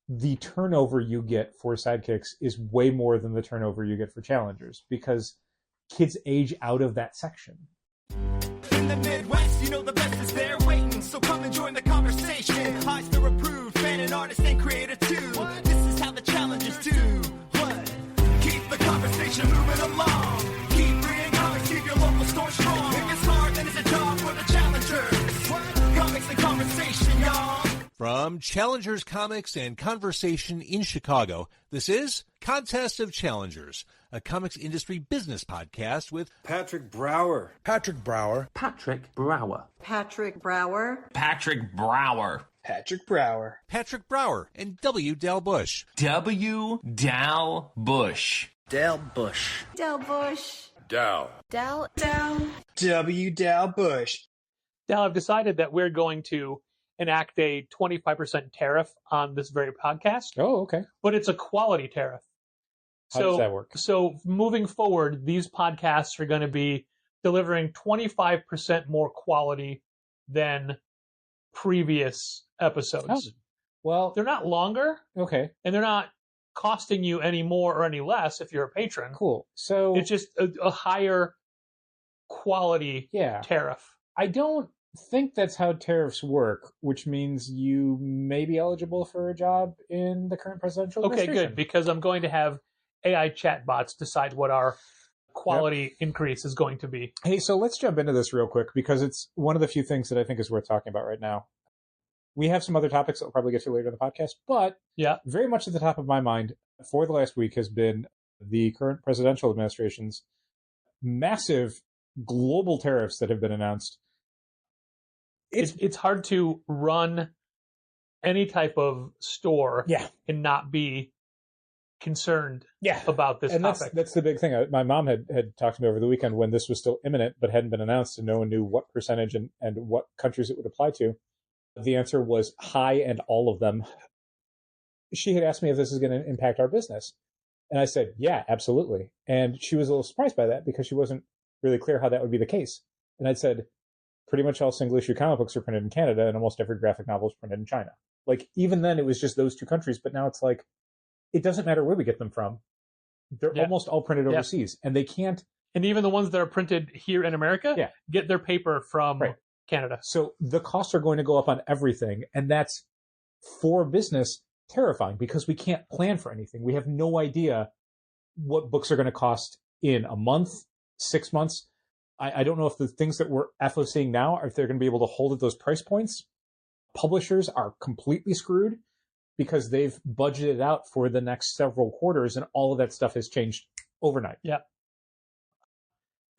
the turnover you get for Sidekicks is way more than the turnover you get for Challengers, because kids age out of that section. In the Midwest, you know the best is there waiting, so come and join the conversation. I still approve, fan and artist and creator too. What? This is how the challengers do. What? Keep the conversation moving along. Keep bringing comics, keep your local store strong. If it's hard, then it's a job for the challengers. What? Comics and conversation, y'all. From Challengers Comics and Conversation in Chicago, this is Contest of Challengers, a comics industry business podcast with Patrick Brower. Patrick Brower. Patrick Brower. Patrick Brower. Patrick Brower. Patrick Brower. Patrick Brower and W. Dal Bush. W. Dal Bush. Dal Bush. Del Bush. Dal. Del. W. Dal Bush. Dal, I've decided that we're going to enact a 25% tariff on this very podcast. Oh, okay. But it's a quality tariff. How does that work? So moving forward, these podcasts are going to be delivering 25% more quality than previous episodes. Oh, well, they're not longer. Okay. And they're not costing you any more or any less if you're a patron. Cool. So it's just a higher quality tariff. I don't think that's how tariffs work, which means you may be eligible for a job in the current presidential administration. Okay, good, because I'm going to have AI chatbots decide what our quality increase is going to be. Hey, so let's jump into this real quick, because it's one of the few things that I think is worth talking about right now. We have some other topics that we'll probably get to later in the podcast, but very much at the top of my mind for the last week has been the current presidential administration's massive global tariffs that have been announced. It's hard to run any type of store and not be concerned about this topic. That's the big thing. My mom had talked to me over the weekend when this was still imminent but hadn't been announced and no one knew what percentage and what countries it would apply to. The answer was high and all of them. She had asked me if this is going to impact our business. And I said, yeah, absolutely. And she was a little surprised by that because she wasn't really clear how that would be the case. And I'd said, pretty much all single issue comic books are printed in Canada and almost every graphic novel is printed in China. Like, even then it was just those two countries, but now it's like, it doesn't matter where we get them from. They're almost all printed overseas and they can't. And even the ones that are printed here in America get their paper from Canada. So the costs are going to go up on everything. And that's, for business, terrifying because we can't plan for anything. We have no idea what books are going to cost in a month, 6 months. I don't know if the things that we're seeing now, if they're going to be able to hold at those price points. Publishers are completely screwed because they've budgeted out for the next several quarters and all of that stuff has changed overnight. Yeah.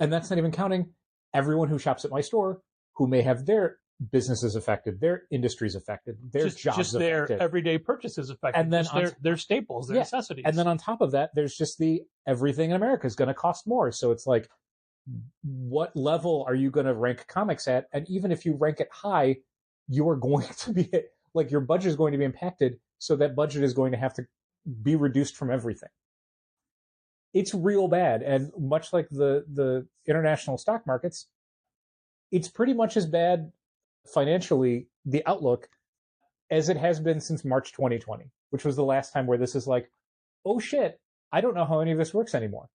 And that's not even counting everyone who shops at my store who may have their businesses affected, their industries affected, their jobs just affected. Their everyday purchases affected, and then their staples, their necessities. And then on top of that, there's just everything in America is going to cost more. So it's like, what level are you going to rank comics at? And even if you rank it high, you are going to be, like, your budget is going to be impacted. So that budget is going to have to be reduced from everything. It's real bad. And much like the international stock markets, it's pretty much as bad financially, the outlook, as it has been since March 2020, which was the last time where this is like, oh shit, I don't know how any of this works anymore.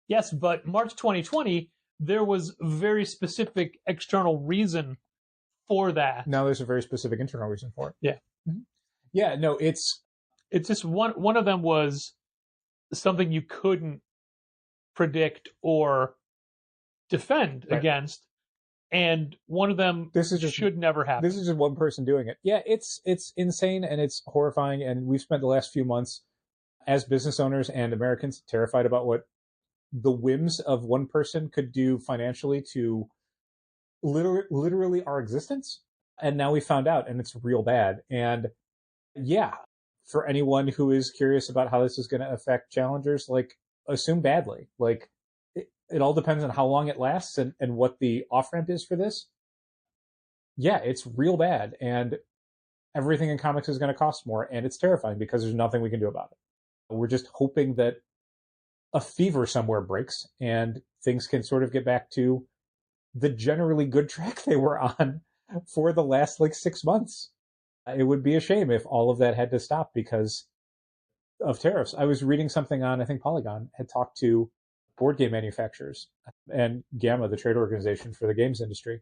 Yes, but March 2020, there was very specific external reason for that. Now there's a very specific internal reason for it. Yeah. Mm-hmm. Yeah, no, it's just one of them was something you couldn't predict or defend against. And one of them should never happen. This is just one person doing it. Yeah, it's insane and it's horrifying. And we've spent the last few months as business owners and Americans terrified about what the whims of one person could do financially to literally our existence. And now we found out, and it's real bad. And yeah, for anyone who is curious about how this is going to affect challengers, like, assume badly. Like, it all depends on how long it lasts and what the off-ramp is for this. Yeah, it's real bad. And everything in comics is going to cost more. And it's terrifying because there's nothing we can do about it. We're just hoping that a fever somewhere breaks and things can sort of get back to the generally good track they were on for the last, 6 months. It would be a shame if all of that had to stop because of tariffs. I was reading something on, I think Polygon had talked to board game manufacturers and Gamma, the trade organization for the games industry.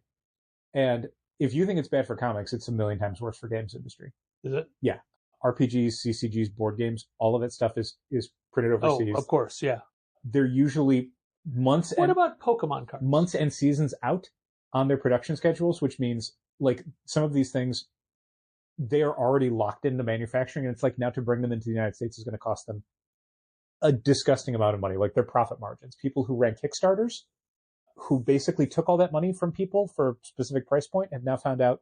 And if you think it's bad for comics, it's a million times worse for games industry. Is it? Yeah. RPGs, CCGs, board games, all of that stuff is printed overseas. Oh, of course, yeah. They're usually months. What about Pokemon cards? Months and seasons out on their production schedules, which means like some of these things, they are already locked into manufacturing, and it's like now to bring them into the United States is going to cost them a disgusting amount of money, like their profit margins. People who ran Kickstarters, who basically took all that money from people for a specific price point, have now found out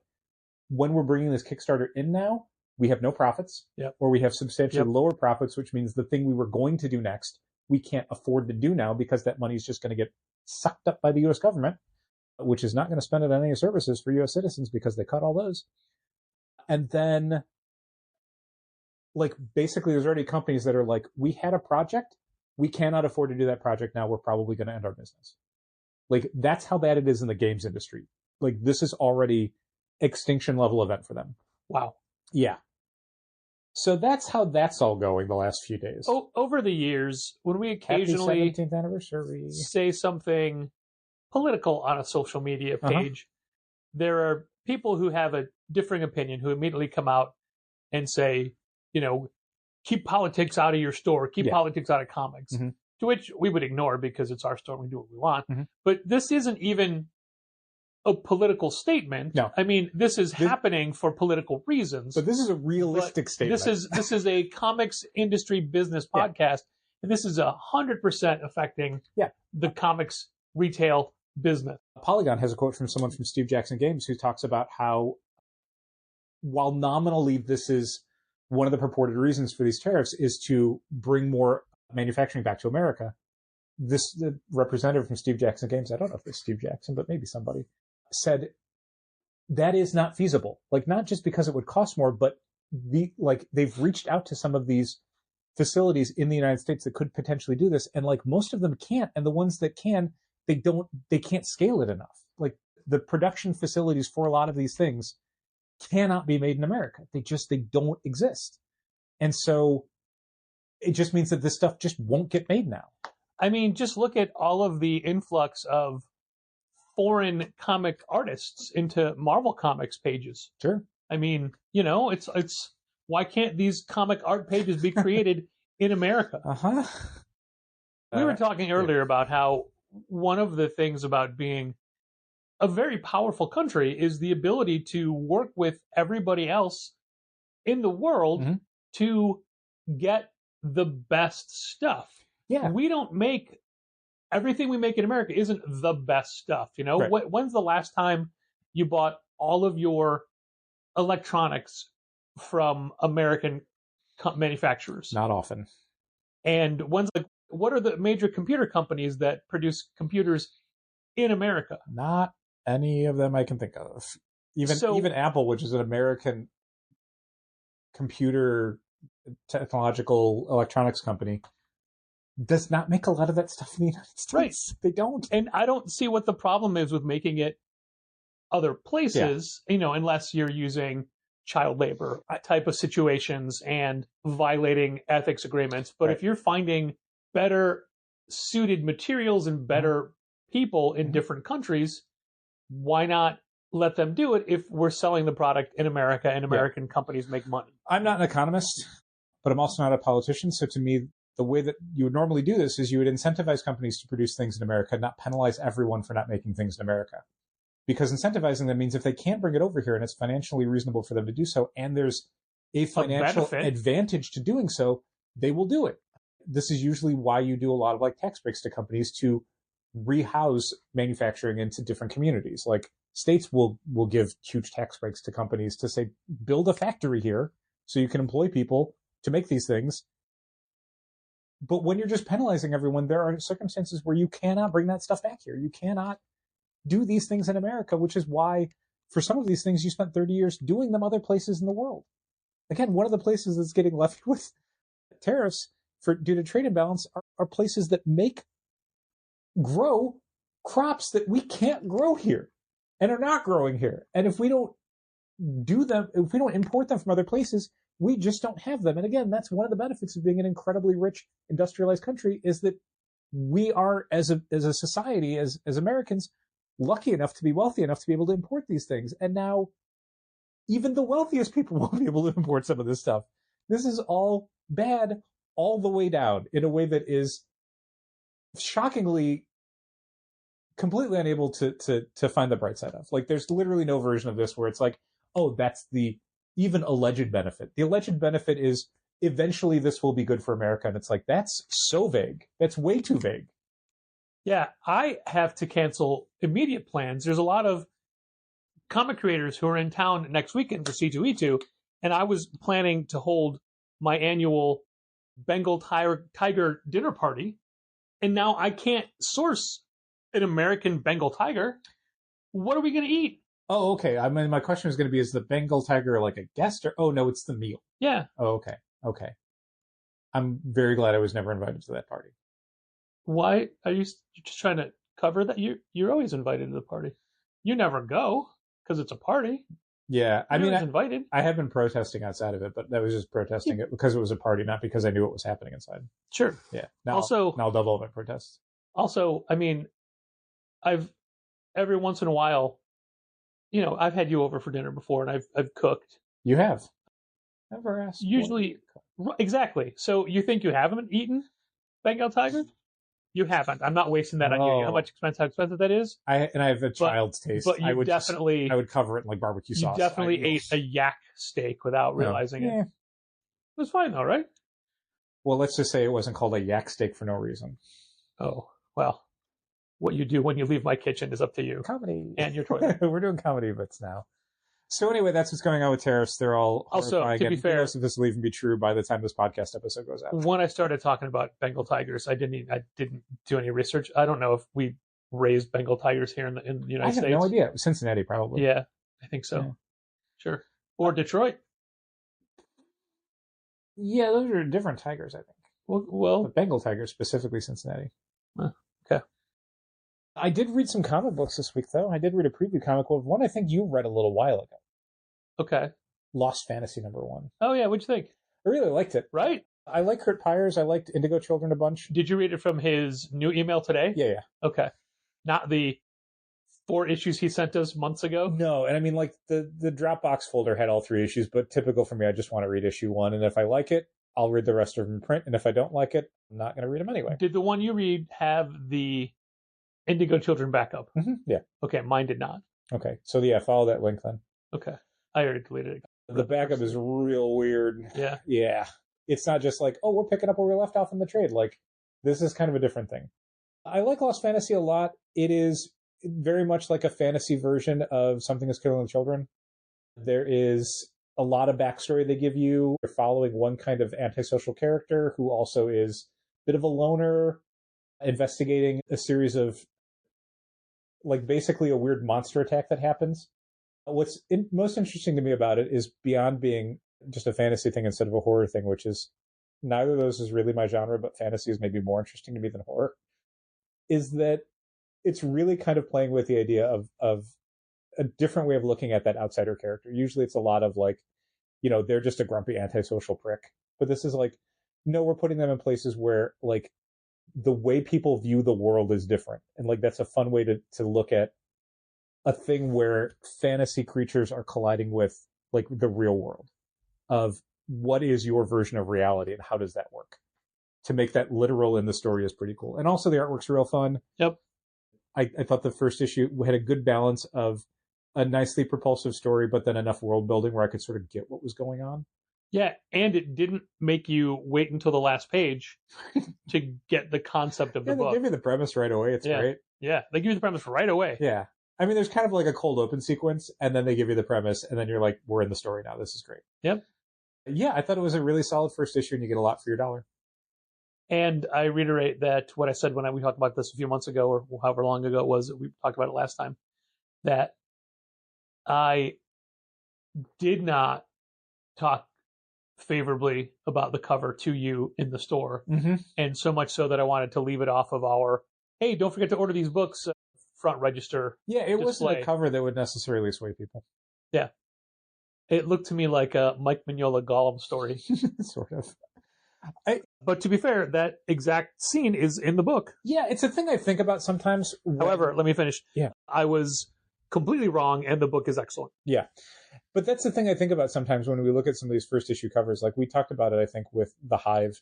when we're bringing this Kickstarter in now, we have no profits, or we have substantially lower profits, which means the thing we were going to do next, we can't afford to do now because that money is just going to get sucked up by the U.S. government, which is not going to spend it on any services for U.S. citizens because they cut all those. And then, like, basically there's already companies that are like, we had a project, we cannot afford to do that project now, we're probably going to end our business. Like, that's how bad it is in the games industry. Like, this is already extinction level event for them. Wow. Yeah. So that's how that's all going the last few days. Over the years, when we occasionally Happy 17th anniversary. say something political on a social media page, there are people who have a differing opinion who immediately come out and say, you know, keep politics out of your store, keep politics out of comics, to which we would ignore because it's our store and we do what we want. But this isn't even a political statement. No. I mean, this is happening for political reasons. But this is a realistic statement. This is a comics industry business podcast, and this is 100% affecting the comics retail business. Polygon has a quote from someone from Steve Jackson Games who talks about how, while nominally this is one of the purported reasons for these tariffs is to bring more manufacturing back to America, the representative from Steve Jackson Games, I don't know if it's Steve Jackson, but maybe somebody, said that is not feasible. Like, not just because it would cost more, but they've reached out to some of these facilities in the United States that could potentially do this, and like most of them can't, and the ones that can, they can't scale it enough. Like, the production facilities for a lot of these things cannot be made in America. They don't exist. And so it just means that this stuff just won't get made now. I mean, just look at all of the influx of foreign comic artists into Marvel Comics pages. Sure. I mean, you know, it's why can't these comic art pages be created in America? We were talking earlier about how one of the things about being a very powerful country is the ability to work with everybody else in the world to get the best stuff. Yeah. We don't make everything we make in America isn't the best stuff. You know, Right. When's the last time you bought all of your electronics from American manufacturers? Not often. And what are the major computer companies that produce computers in America? Not any of them I can think of. Even Apple, which is an American computer technological electronics company, does not make a lot of that stuff in the United States. Right. They don't. And I don't see what the problem is with making it other places, you know, unless you're using child labor type of situations and violating ethics agreements. But if you're finding better suited materials and better people in different countries, why not let them do it if we're selling the product in America and American companies make money? I'm not an economist, but I'm also not a politician. So to me, the way that you would normally do this is you would incentivize companies to produce things in America, not penalize everyone for not making things in America. Because incentivizing them means if they can't bring it over here and it's financially reasonable for them to do so, and there's a financial advantage to doing so, they will do it. This is usually why you do a lot of like tax breaks to companies to rehouse manufacturing into different communities. Like, states will give huge tax breaks to companies to say, build a factory here so you can employ people to make these things. But when you're just penalizing everyone, there are circumstances where you cannot bring that stuff back here. You cannot do these things in America, which is why for some of these things you spent 30 years doing them other places in the world. Again, one of the places that's getting left with tariffs due to trade imbalance are places that grow crops that we can't grow here and are not growing here. And if we don't do them, if we don't import them from other places, we just don't have them. And again, that's one of the benefits of being an incredibly rich, industrialized country, is that we are, as a society, as Americans, lucky enough to be wealthy enough to be able to import these things. And now even the wealthiest people won't be able to import some of this stuff. This is all bad all the way down in a way that is shockingly completely unable to find the bright side of. Like, there's literally no version of this where it's like, oh, that's the even alleged benefit. The alleged benefit is eventually this will be good for America. And it's like, that's so vague. That's way too vague. Yeah, I have to cancel immediate plans. There's a lot of comic creators who are in town next weekend for C2E2, and I was planning to hold my annual Bengal tiger dinner party, and now I can't source an American Bengal tiger. What are we going to eat? Oh, okay. I mean, my question is going to be, is the Bengal tiger like a guest, or, oh, no, it's the meal? Yeah. Oh, okay. Okay. I'm very glad I was never invited to that party. Why are you just trying to cover that? You're always invited to the party. You never go because it's a party. Yeah, I mean, invited. I have been protesting outside of it, but that was just protesting it because it was a party, not because I knew what was happening inside. Sure. Yeah. Now, also, I'll double up my protests. Also, I mean, I've every once in a while, I've had you over for dinner before, and I've cooked. You have. Never asked. Usually, exactly. So you think you haven't eaten Bengal tiger? You haven't. I'm not wasting that on you. You know how expensive that is? I have a child's taste. But I would cover it in like barbecue sauce. You definitely ate a yak steak without realizing it. It was fine though, right? Well, let's just say it wasn't called a yak steak for no reason. Oh, well. What you do when you leave my kitchen is up to you. Comedy. And your toilet. We're doing comedy bits now. So anyway, that's what's going on with tariffs. They're all also, to be fair, most of this will even be true by the time this podcast episode goes out. When I started talking about Bengal tigers, I didn't do any research. I don't know if we raised Bengal tigers here in the United States. I have no idea. Cincinnati, probably. Yeah, I think so. Yeah. Sure. Or Detroit. Yeah, those are different tigers, I think. Well, but Bengal tigers, specifically Cincinnati. Okay. I did read some comic books this week, though. I did read a preview comic book, one I think you read a little while ago. Okay. Lost Fantasy #1. Oh, yeah. What'd you think? I really liked it. Right? I like Kurt Pyers. I liked Indigo Children a bunch. Did you read it from his new email today? Yeah. Okay. Not the 4 issues he sent us months ago? No, and I mean, like, the Dropbox folder had all 3 issues, but typical for me, I just want to read issue 1, and if I like it, I'll read the rest of them in print, and if I don't like it, I'm not going to read them anyway. Did the one you read have the Indigo Children backup? Mm-hmm. Yeah. Okay, mine did not. Okay, so yeah, follow that link then. Okay. I already deleted it. The backup is real weird. Yeah. Yeah. It's not just like, oh, we're picking up where we left off in the trade. Like, this is kind of a different thing. I like Lost Fantasy a lot. It is very much like a fantasy version of Something is Killing the Children. There is a lot of backstory they give you. You're following one kind of antisocial character who also is a bit of a loner, investigating a series of, like, basically a weird monster attack that happens. What's most interesting to me about it is, beyond being just a fantasy thing instead of a horror thing, which is neither of those is really my genre, but fantasy is maybe more interesting to me than horror, is that it's really kind of playing with the idea of a different way of looking at that outsider character. Usually it's a lot of like, they're just a grumpy antisocial prick. But this is like, no, we're putting them in places where, like, the way people view the world is different. And like, that's a fun way to look at a thing where fantasy creatures are colliding with, like, the real world of what is your version of reality and how does that work. To make that literal in the story is pretty cool. And also the artwork's real fun. Yep. I thought the first issue had a good balance of a nicely propulsive story, but then enough world building where I could sort of get what was going on. Yeah, and it didn't make you wait until the last page to get the concept of the book. They give you the premise right away. It's great. Yeah, they give you the premise right away. Yeah. I mean, there's kind of like a cold open sequence, and then they give you the premise, and then you're like, we're in the story now. This is great. Yep. Yeah, I thought it was a really solid first issue, and you get a lot for your dollar. And I reiterate that what I said when we talked about this a few months ago, or however long ago it was that we talked about it last time, that I did not talk favorably about the cover to you in the store. Mm-hmm. And so much so that I wanted to leave it off of our, hey, don't forget to order these books front register. Yeah, it display. wasn't a cover that would necessarily sway people. Yeah. It looked to me like a Mike Mignola Gollum story. Sort of. But to be fair, that exact scene is in the book. Yeah, it's a thing I think about sometimes. However, let me finish. Yeah. I was completely wrong, and the book is excellent. Yeah. But that's the thing I think about sometimes when we look at some of these first issue covers. Like we talked about it, I think, with The Hive,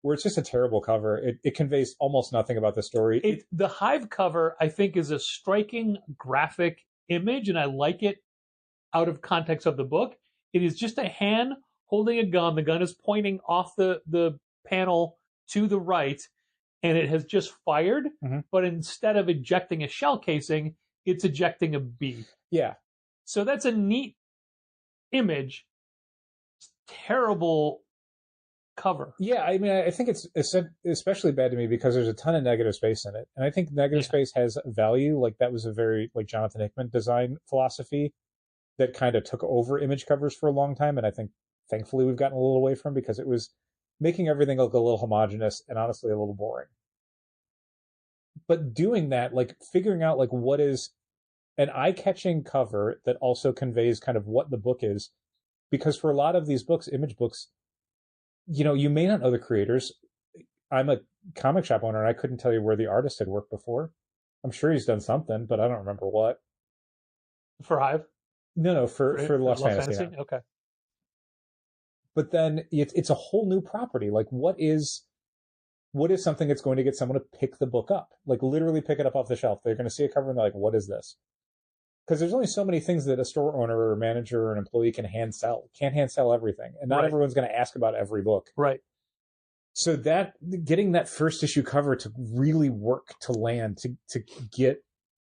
where it's just a terrible cover. It conveys almost nothing about the story. The Hive cover, I think, is a striking graphic image, and I like it out of context of the book. It is just a hand holding a gun. The gun is pointing off the panel to the right, and it has just fired. Mm-hmm. But instead of ejecting a shell casing, it's ejecting a bee. Yeah. So that's a neat image. Terrible cover. Yeah, I mean, I think it's especially bad to me because there's a ton of negative space in it. And I think negative space has value. Like that was a very Jonathan Hickman design philosophy that kind of took over image covers for a long time. And I think thankfully we've gotten a little away from because it was making everything look a little homogenous and honestly a little boring. But doing that, like figuring out like what is an eye-catching cover that also conveys kind of what the book is, because for a lot of these books, image books, you may not know the creators. I'm a comic shop owner and I couldn't tell you where the artist had worked before. I'm sure he's done something, but I don't remember what. For Hive? No, for Lost Fantasy. Okay. But then it's a whole new property. Like what is something that's going to get someone to pick the book up? Like literally pick it up off the shelf. They're going to see a cover and they're like, what is this? Because there's only so many things that a store owner or a manager or an employee can hand sell. Can't hand sell everything. And not everyone's going to ask about every book. Right. So that getting that first issue cover to really work to land, to get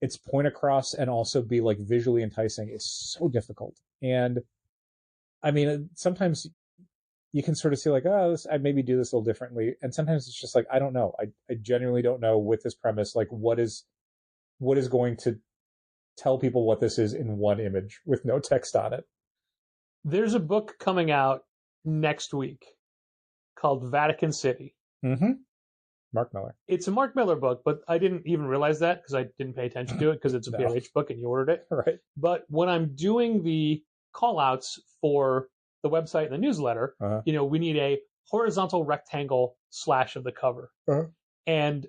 its point across and also be like visually enticing is so difficult. And I mean, sometimes you can sort of see like, oh, I'd maybe do this a little differently. And sometimes it's just like, I don't know. I genuinely don't know with this premise, like what is going to tell people what this is in one image with no text on it. There's a book coming out next week called Vatican City. Mm-hmm. Mark Miller. It's a Mark Miller book, but I didn't even realize that because I didn't pay attention to it because it's a PRH book and you ordered it. Right. But when I'm doing the call outs for the website and the newsletter, we need a horizontal rectangle slash of the cover. And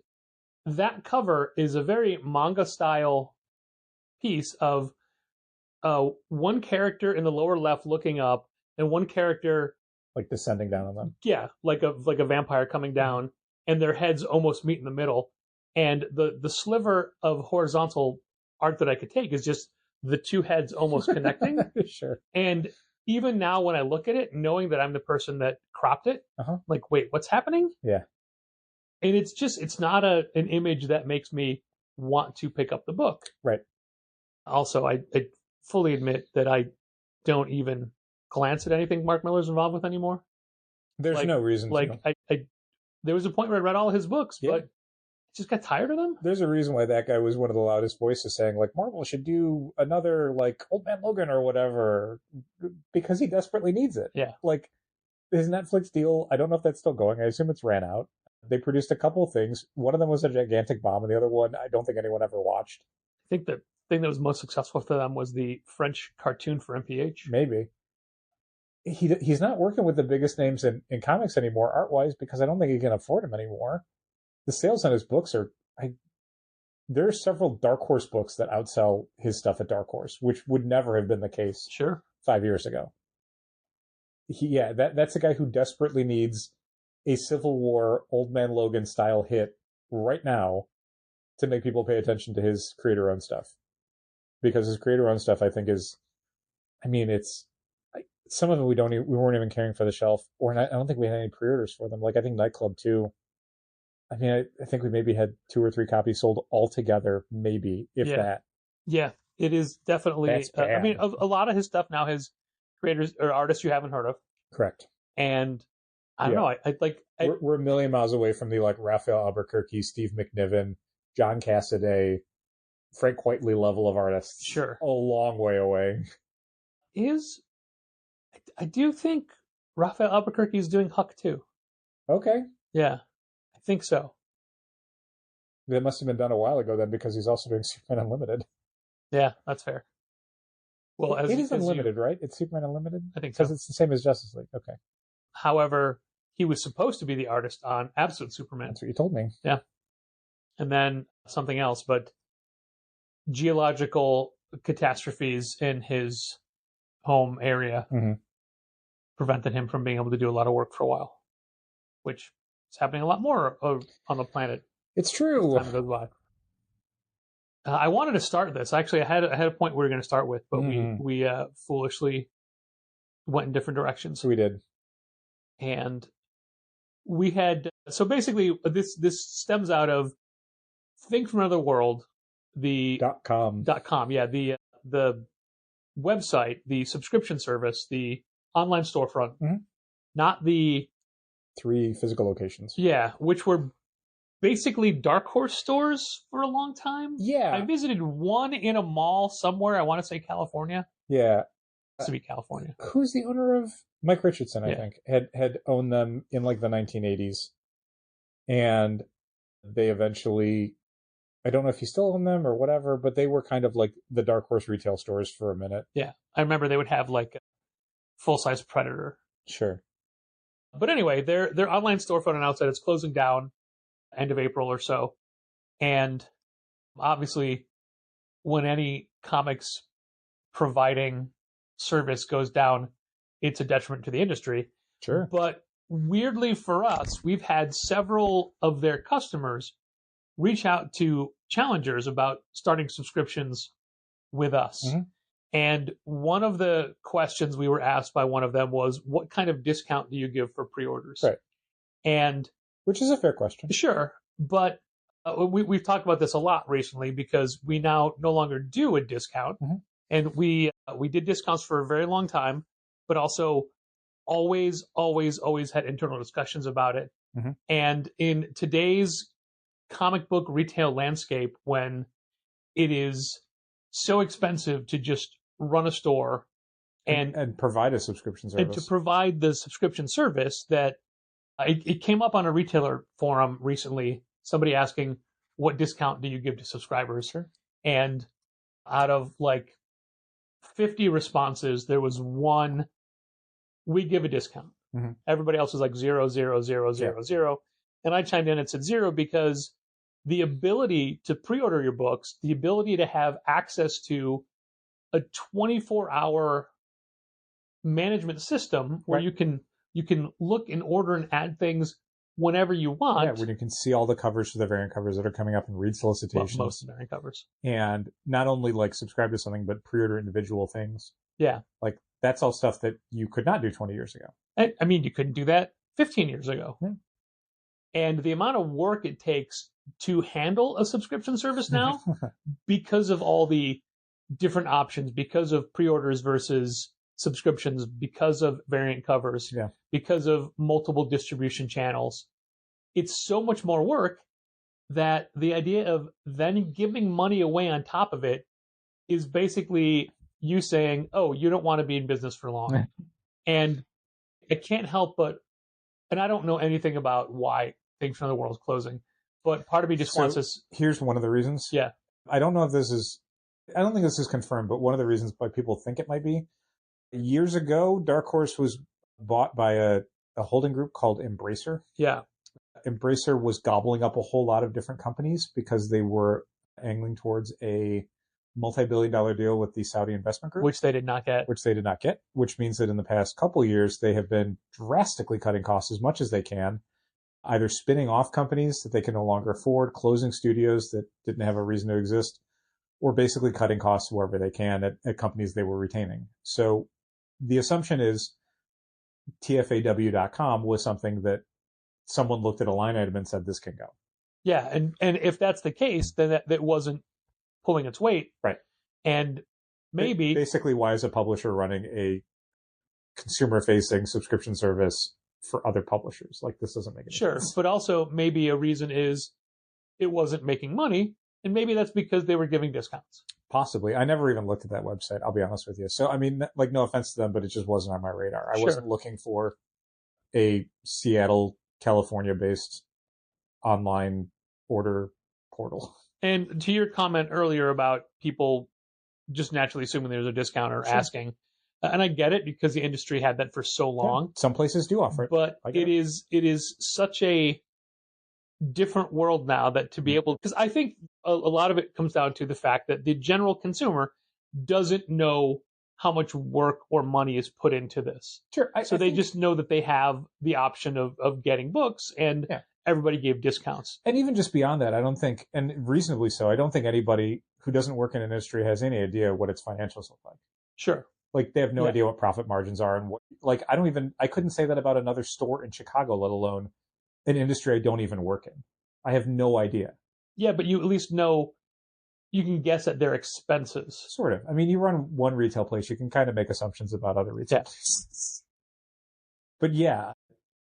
that cover is a very manga style piece of one character in the lower left looking up and one character like descending down on them. Yeah, like a vampire coming down, and their heads almost meet in the middle. And the sliver of horizontal art that I could take is just the two heads almost connecting. Sure. And even now when I look at it, knowing that I'm the person that cropped it, like, wait, what's happening? Yeah. And it's not an image that makes me want to pick up the book. Right. Also, I fully admit that I don't even glance at anything Mark Miller's involved with anymore. There's no reason to. There was a point where I read all his books, but I just got tired of them. There's a reason why that guy was one of the loudest voices saying, like, Marvel should do another, like, Old Man Logan or whatever, because he desperately needs it. Yeah. Like, his Netflix deal, I don't know if that's still going. I assume it's ran out. They produced a couple of things. One of them was a gigantic bomb, and the other one I don't think anyone ever watched. I think the thing that was most successful for them was the French cartoon for MPH. Maybe. He's not working with the biggest names in comics anymore, art-wise, because I don't think he can afford them anymore. The sales on his books are... there are several Dark Horse books that outsell his stuff at Dark Horse, which would never have been the case 5 years ago. That's a guy who desperately needs a Civil War Old Man Logan style hit right now to make people pay attention to his creator-owned stuff. Because his creator-owned stuff, I think, is... I mean, it's... Some of it we weren't even carrying for the shelf, or I don't think we had any pre-orders for them. Like, I think Nightclub 2... I mean, I think we maybe had 2 or 3 copies sold altogether, maybe, if that. Yeah, it is definitely... That's bad. I mean, a lot of his stuff now has creators or artists you haven't heard of. Correct. And I don't know. We're a million miles away from the, like, Raphael Albuquerque, Steve McNiven, John Cassaday, Frank Whiteley level of artists. Sure. A long way away. I do think Raphael Albuquerque is doing Huck too. Okay. Yeah, I think so. That must have been done a while ago then, because he's also doing Superman Unlimited. Yeah, that's fair. Well, it is as you- unlimited, right? It's Superman Unlimited? I think so. Because it's the same as Justice League. Okay. However, he was supposed to be the artist on Absolute Superman. That's what you told me. Yeah. And then something else, but geological catastrophes in his home area prevented him from being able to do a lot of work for a while, which is happening a lot more on the planet. It's true. As time goes by. I wanted to start this. Actually, I had a point we were going to start with, but we foolishly went in different directions. So we did. And we had, so basically this stems out of ThingsFromAnotherWorld, the .com. .com, yeah, the website, the subscription service, the online storefront, not the 3 physical locations. Yeah, which were basically dark horse stores for a long time. Yeah. I visited one in a mall somewhere. I want to say California. Yeah. To be California. Who's the owner of Mike Richardson? I think had owned them in like the 1980s, and they eventually, I don't know if he still owned them or whatever, but they were kind of like the dark horse retail stores for a minute. Yeah, I remember they would have like a full-size Predator. Sure. But anyway, their online storefront announced that it's closing down end of April or so, and obviously, when any comics providing service goes down, it's a detriment to the industry. Sure. But weirdly for us, we've had several of their customers reach out to challengers about starting subscriptions with us. And one of the questions we were asked by one of them was, what kind of discount do you give for pre-orders? Right. And which is a fair question. Sure. But we've talked about this a lot recently because we now no longer do a discount. And we did discounts for a very long time, but also always had internal discussions about it. And in today's comic book retail landscape, when it is so expensive to just run a store and provide a subscription service, and to provide the subscription service, that it came up on a retailer forum recently, somebody asking, what discount do you give to subscribers? Sure. And out of like 50 responses, there was one, we give a discount. Everybody else was like 0, 0, 0, 0, 0. And I chimed in and said 0 because the ability to pre-order your books, the ability to have access to a 24-hour management system where you can look and order and add things whenever you want. Yeah, when you can see all the covers for the variant covers that are coming up and read solicitations. Well, most of the variant covers. And not only like subscribe to something, but pre-order individual things. Yeah. Like that's all stuff that you could not do 20 years ago. I mean, you couldn't do that 15 years ago. And the amount of work it takes to handle a subscription service now, because of all the different options, because of pre-orders versus subscriptions, because of variant covers, because of multiple distribution channels, it's so much more work that the idea of then giving money away on top of it is basically you saying, oh, you don't want to be in business for long. And I can't help but, and I don't know anything about why Things from the World is closing, but part of me just wants us. Here's one of the reasons. Yeah. I don't know if this is, I don't think this is confirmed, but one of the reasons why people think it might be, years ago, Dark Horse was bought by a holding group called Embracer. Yeah. Embracer was gobbling up a whole lot of different companies because they were angling towards a multi-billion-dollar deal with the Saudi investment group. Which they did not get. Which means that in the past couple of years, they have been drastically cutting costs as much as they can, either spinning off companies that they can no longer afford, closing studios that didn't have a reason to exist, or basically cutting costs wherever they can at companies they were retaining. So the assumption is TFAW.com was something that someone looked at a line item and said, this can go. Yeah, and if that's the case, then that wasn't pulling its weight. Right. And maybe... Basically, why is a publisher running a consumer-facing subscription service for other publishers? Like, this doesn't make any sense. But also maybe a reason is it wasn't making money, and maybe that's because they were giving discounts. Possibly. I never even looked at that website, I'll be honest with you. So, I mean, like, no offense to them, but it just wasn't on my radar. I wasn't looking for a Seattle, California-based online order portal. And to your comment earlier about people just naturally assuming there's a discount or Sure. asking. And I get it because the industry had that for so long. Some places do offer it. But I get it is such a different world now that to be able, because I think a lot of it comes down to the fact that the general consumer doesn't know how much work or money is put into this. Sure. So they just know that they have the option of getting books, and everybody gave discounts. And even just beyond that, I don't think, and reasonably so, I don't think anybody who doesn't work in an industry has any idea what its financials look like. Sure. Like they have no idea what profit margins are, and what, like I couldn't say that about another store in Chicago, let alone an industry I don't even work in. I have no idea. Yeah, but you at least know, you can guess at their expenses. Sort of. I mean, you run one retail place, you can kind of make assumptions about other retail places. But yeah,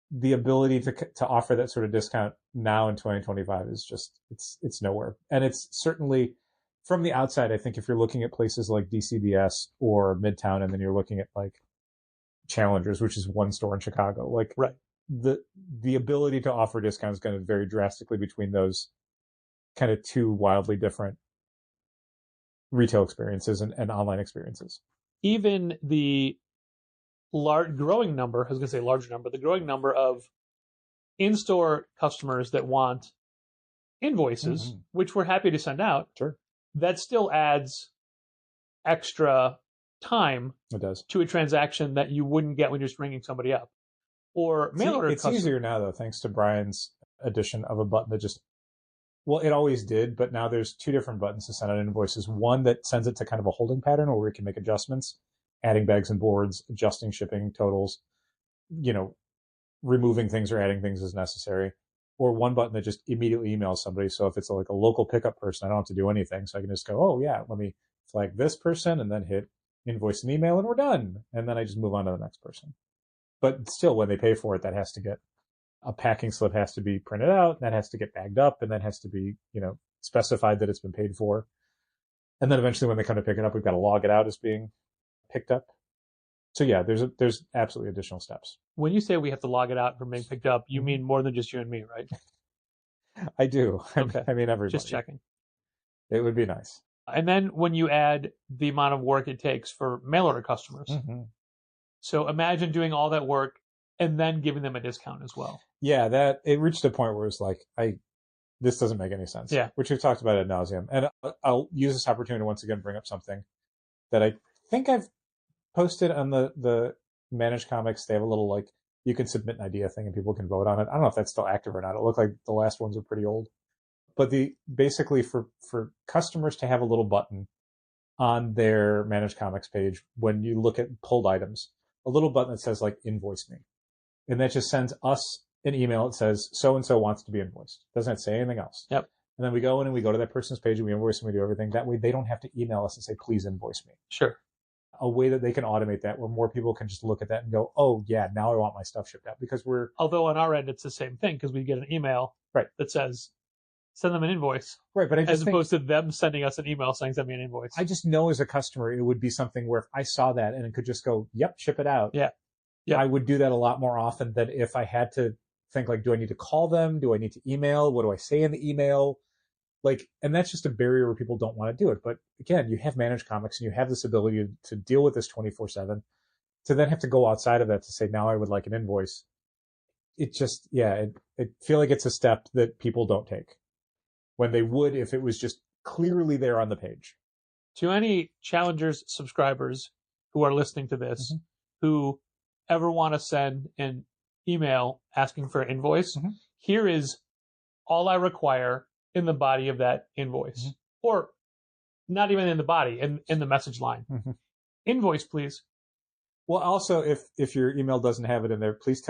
the ability to offer that sort of discount now in 2025 is just, it's nowhere. And it's certainly, from the outside, I think if you're looking at places like DCBS or Midtown, and then you're looking at like Challengers, which is one store in Chicago, like right. The ability to offer discounts is going to vary drastically between those kind of two wildly different retail experiences and online experiences. Even the growing number of in-store customers that want invoices, which we're happy to send out, sure, that still adds extra time it does to a transaction that you wouldn't get when you're just ringing somebody up. Or mail order it's easier now, though, thanks to Brian's addition of a button that just, well, it always did, but now there's two different buttons to send out invoices. One that sends it to kind of a holding pattern where we can make adjustments, adding bags and boards, adjusting shipping totals, removing things or adding things as necessary. Or one button that just immediately emails somebody. So if it's like a local pickup person, I don't have to do anything. So I can just go, oh yeah, let me flag this person and then hit invoice and email and we're done. And then I just move on to the next person. But still, when they pay for it, that has to get, a packing slip has to be printed out, that has to get bagged up, and that has to be, specified that it's been paid for. And then eventually when they come to pick it up, we've got to log it out as being picked up. So yeah, there's absolutely additional steps. When you say we have to log it out from being picked up, you mean more than just you and me, right? I do. Okay. I mean, everybody. Just checking. It would be nice. And then when you add the amount of work it takes for mail order customers. So imagine doing all that work and then giving them a discount as well. Yeah, it reached a point where it's like, this doesn't make any sense. Yeah. Which we've talked about ad nauseum. And I'll use this opportunity to once again bring up something that I think I've posted on the Managed Comics. They have a little, like, you can submit an idea thing and people can vote on it. I don't know if that's still active or not. It looked like the last ones are pretty old. But basically for customers to have a little button on their Managed Comics page when you look at pulled items, a little button that says like invoice me. And that just sends us an email that says so-and-so wants to be invoiced. Doesn't say anything else. Yep. And then we go in and we go to that person's page and we invoice and we do everything. That way they don't have to email us and say, please invoice me. Sure. A way that they can automate that where more people can just look at that and go, oh yeah, now I want my stuff shipped out, because although on our end, it's the same thing because we get an email that says, send them an invoice. Right. But as opposed to them sending us an email saying, send me an invoice. I just know as a customer, it would be something where if I saw that and it could just go, yep, ship it out. Yeah. I would do that a lot more often than if I had to think like, do I need to call them? Do I need to email? What do I say in the email? Like, and that's just a barrier where people don't want to do it. But again, you have Managed Comics and you have this ability to deal with this 24/7, to then have to go outside of that to say, now I would like an invoice. It just, I feel like it's a step that people don't take when they would if it was just clearly there on the page. To any Challengers subscribers who are listening to this, who ever want to send an email asking for an invoice, here is all I require in the body of that invoice. Or not even in the body, in the message line. Invoice, please. Well, also, if your email doesn't have it in there, please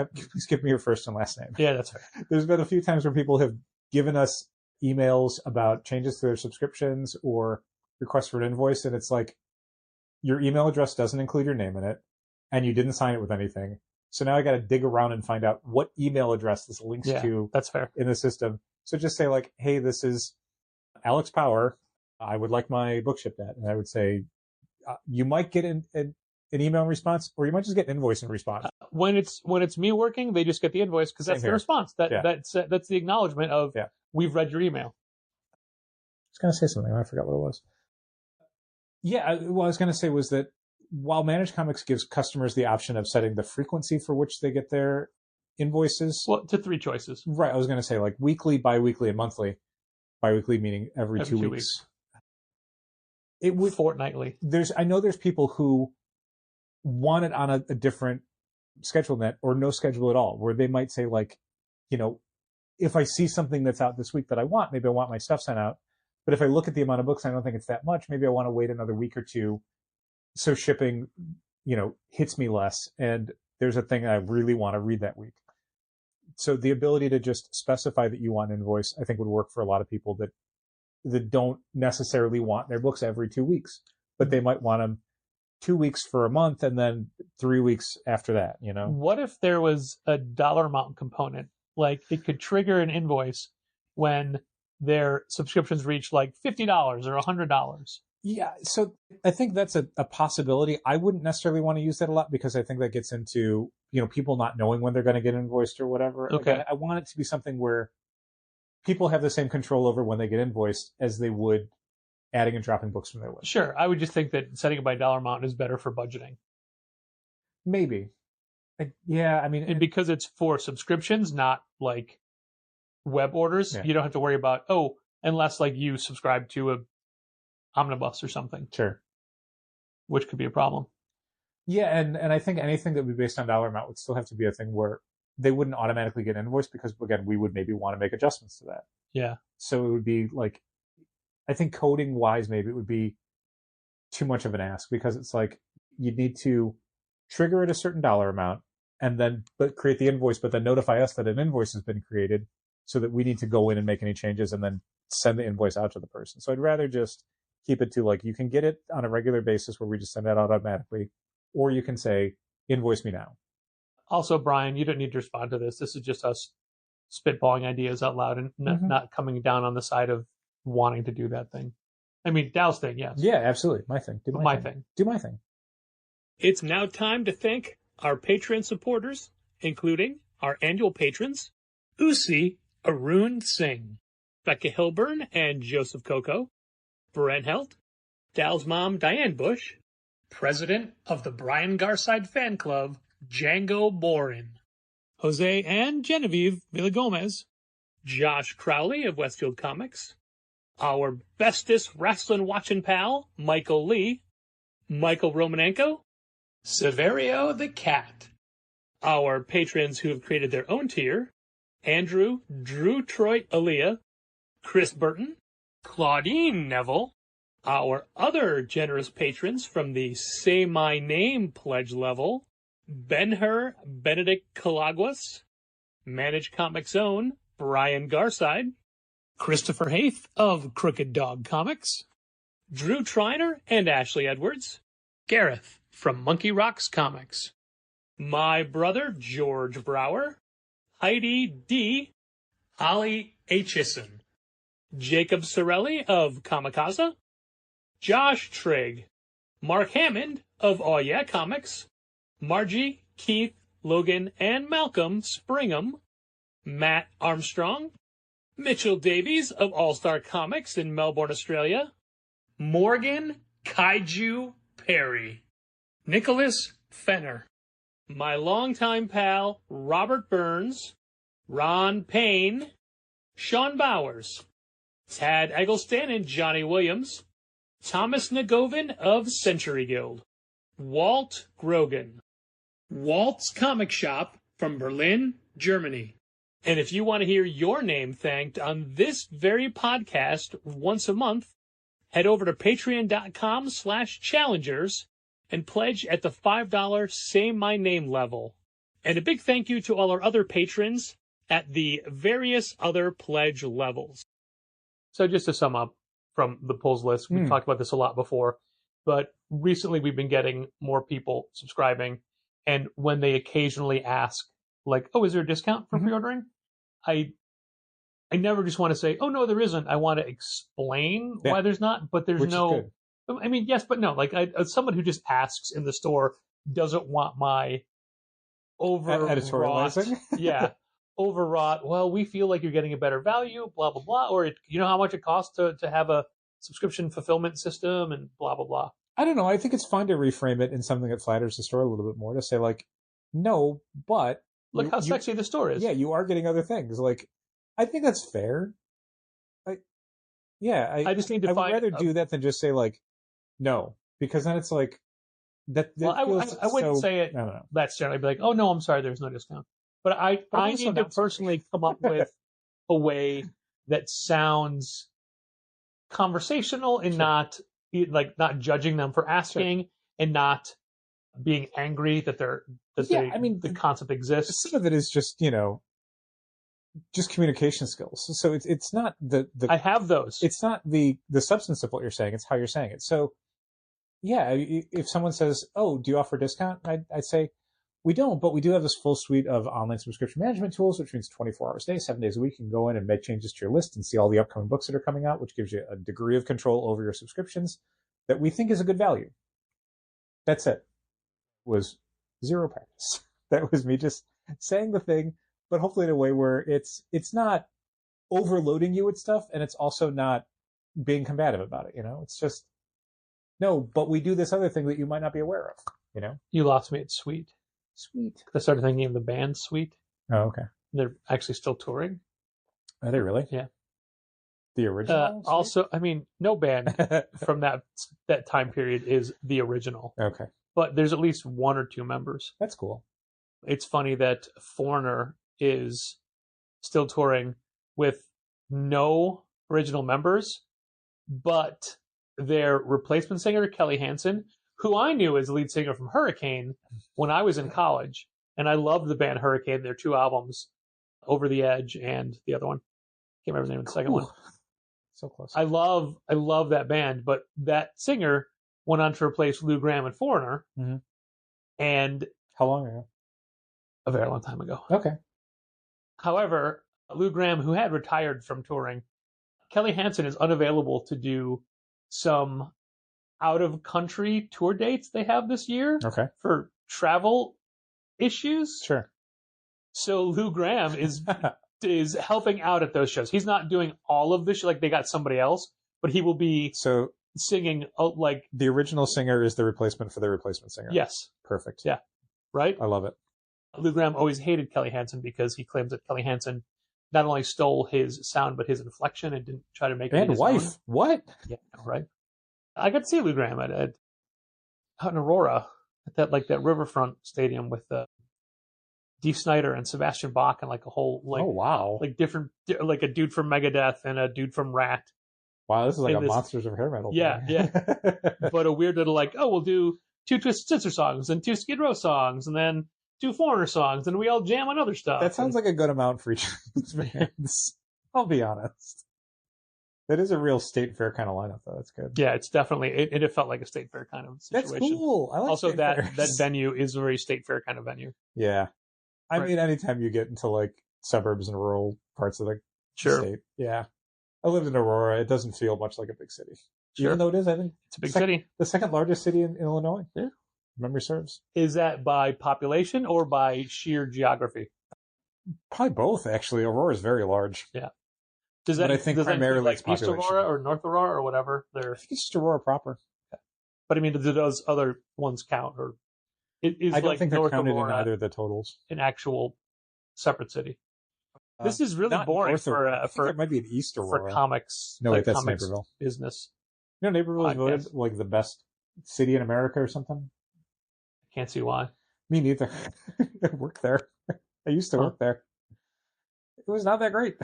give me your first and last name. Yeah, that's fair. There's been a few times where people have given us emails about changes to their subscriptions or requests for an invoice, and it's like, your email address doesn't include your name in it, and you didn't sign it with anything. So now I got to dig around and find out what email address this links to. That's fair. In the system. So just say like, hey, this is Alex Power. I would like my book shipped at. And I would say, you might get an email response, or you might just get an invoice in response. When it's me working, they just get the invoice because that's the response. That's the acknowledgement of we've read your email. I was going to say something. I forgot what it was. What I was going to say was that while Managed Comics gives customers the option of setting the frequency for which they get their invoices. Well, to 3 choices. Right. I was going to say like weekly, biweekly, and monthly. Biweekly meaning every 2 weeks. It would fortnightly. I know there's people who want it on a different schedule net or no schedule at all, where they might say like, if I see something that's out this week that I want, maybe I want my stuff sent out. But if I look at the amount of books, I don't think it's that much. Maybe I want to wait another week or two. So shipping, hits me less. And there's a thing I really want to read that week. So the ability to just specify that you want an invoice, I think would work for a lot of people that don't necessarily want their books every 2 weeks, but they might want them 2 weeks for a month and then 3 weeks after that, What if there was a dollar amount component? Like it could trigger an invoice when their subscriptions reach like $50 or $100. Yeah. So I think that's a possibility. I wouldn't necessarily want to use that a lot because I think that gets into, people not knowing when they're going to get invoiced or whatever. Okay. Like I want it to be something where people have the same control over when they get invoiced as they would adding and dropping books from their list. Sure. I would just think that setting it by dollar amount is better for budgeting. Maybe. And because it's for subscriptions, not like web orders, you don't have to worry about, unless like you subscribe to a omnibus or something. Sure. Which could be a problem. Yeah, and I think anything that would be based on dollar amount would still have to be a thing where they wouldn't automatically get invoiced because, again, we would maybe want to make adjustments to that. Yeah. So it would be like, I think coding-wise, maybe it would be too much of an ask because it's like you'd need to trigger at a certain dollar amount and then create the invoice, but then notify us that an invoice has been created so that we need to go in and make any changes and then send the invoice out to the person. So I'd rather just keep it to like, you can get it on a regular basis where we just send that out automatically, or you can say, invoice me now. Also, Brian, you don't need to respond to this. This is just us spitballing ideas out loud and not coming down on the side of wanting to do that thing. I mean, Dow's thing, yes. Yeah, absolutely. My thing. Do my thing. Do my thing. It's now time to thank our Patreon supporters, including our annual patrons, Usi Arun Singh, Becca Hilburn and Joseph Coco, Brent Helt, Dow's mom Diane Bush, President of the Brian Garside Fan Club, Django Borin, Jose and Genevieve Villagomez, Josh Crowley of Westfield Comics, our bestest wrestling watching pal, Michael Lee, Michael Romanenko, Severio the Cat, our patrons who have created their own tier, Andrew, Drew Troy Aaliyah, Chris Burton, Claudine Neville, our other generous patrons from the Say My Name pledge level, Ben-Hur Benedict Calaguas, Managed Comics Own, Brian Garside, Christopher Haith of Crooked Dog Comics, Drew Triner and Ashley Edwards, Gareth from Monkey Rocks Comics, my brother George Brower, Heidi D., Ollie Aitchison, Jacob Sorelli of Kamikaze, Josh Trigg, Mark Hammond of Oh Yeah Comics, Margie, Keith, Logan, and Malcolm Springham, Matt Armstrong, Mitchell Davies of All-Star Comics in Melbourne, Australia, Morgan Kaiju Perry, Nicholas Fenner, my longtime pal Robert Burns, Ron Payne, Sean Bowers, Tad Eggleston and Johnny Williams, Thomas Nagovin of Century Guild, Walt Grogan, Walt's Comic Shop from Berlin, Germany. And if you want to hear your name thanked on this very podcast once a month, head over to patreon.com/challengers and pledge at the $5 Say My Name level. And a big thank you to all our other patrons at the various other pledge levels. So just to sum up from the polls list, we talked about this a lot before, but recently we've been getting more people subscribing. And when they occasionally ask, like, oh, is there a discount for pre-ordering? I never just want to say, oh, no, there isn't. I want to explain why there's not, but there's no, I mean, yes, but no, like someone who just asks in the store doesn't want my overwrought, overwrought, well, we feel like you're getting a better value, blah, blah, blah. Or, you know how much it costs to have a subscription fulfillment system and blah, blah, blah. I don't know. I think it's fine to reframe it in something that flatters the store a little bit more, to say like, no, but Look how sexy the store is. Yeah, you are getting other things. Like, I think that's fair. I just need to I find. would rather do that than just say like, no, because then it's like that. Well, I wouldn't say it. I don't know. That's generally be like, oh no, I'm sorry, there's no discount. But I also need to not personally come up with a way that sounds conversational and not judging them for asking and not being angry that the concept exists. Some of it is just, just communication skills. So it's not the I have those. It's not the substance of what you're saying. It's how you're saying it. So yeah, if someone says, "Oh, do you offer a discount?" I'd say, "We don't, but we do have this full suite of online subscription management tools, which means 24 hours a day, 7 days a week. You can go in and make changes to your list and see all the upcoming books that are coming out, which gives you a degree of control over your subscriptions that we think is a good value." That's it. Was zero practice. That was me just saying the thing, but hopefully in a way where it's not overloading you with stuff, and it's also not being combative about it. It's just, no, but we do this other thing that you might not be aware of. You lost me at Sweet. Sweet. I started thinking of the band Sweet. Oh, okay. They're actually still touring. Are they really? Yeah. The original? Also, I mean, no band from that time period is the original. Okay. But there's at least one or two members. That's cool. It's funny that Foreigner is still touring with no original members, but their replacement singer, Kelly Hansen, who I knew as the lead singer from Hurricane when I was in college, and I loved the band Hurricane, their two albums, Over the Edge and the other one. Can't remember the name of the second one. So close. I love that band, but that singer went on to replace Lou Gramm and Foreigner. Mm-hmm. And how long ago? A very long time ago. Okay. However, Lou Gramm, who had retired from touring, Kelly Hansen is unavailable to do some out-of-country tour dates they have this year. Okay. For travel issues. Sure. So Lou Gramm is helping out at those shows. He's not doing all of this, like they got somebody else, but he will be singing like the original singer is the replacement for the replacement singer. Yes. Perfect. Yeah. Right? I love it. Lou Gramm always hated Kelly Hansen because he claims that Kelly Hansen not only stole his sound but his inflection and didn't try to make it his wife. own. What? Yeah, right. I got to see Lou Gramm out in Aurora at that Riverfront Stadium with Dee Snider and Sebastian Bach and like a whole oh wow, like different, like a dude from Megadeth and a dude from Rat. Wow, this is like Monsters of Hair Metal. Yeah, yeah. But a weird little we'll do 2 Twisted Sister songs and 2 Skid Row songs and then 2 Foreigner songs and we all jam on other stuff. That sounds like a good amount for each of these bands. I'll be honest. That is a real state fair kind of lineup, though. That's good. Yeah, it's definitely it felt like a state fair kind of situation. That's cool. I like also state that fairs. venue is a very state fair kind of venue. Yeah, I Right. mean, anytime you get into like suburbs and rural parts of the state, yeah. I lived in Aurora. It doesn't feel much like a big city, even though it is. I think it's a big city, the second largest city in Illinois. Yeah, memory serves. Is that by population or by sheer geography? Probably both, actually. Aurora is very large. Yeah. But I think primarily it's East population. Aurora or North Aurora or whatever. I think it's just Aurora proper. But I mean, do those other ones count? Or is I don't like think they're North counted Aurora in either of the totals. an actual separate city? This is really boring for it might be an East Aurora. for comics. No, wait, that's comics Naperville. Business. You know, Naperville is voted like the best city in America or something. I can't see why. Me neither. I worked there. I used to work there. It was not that great.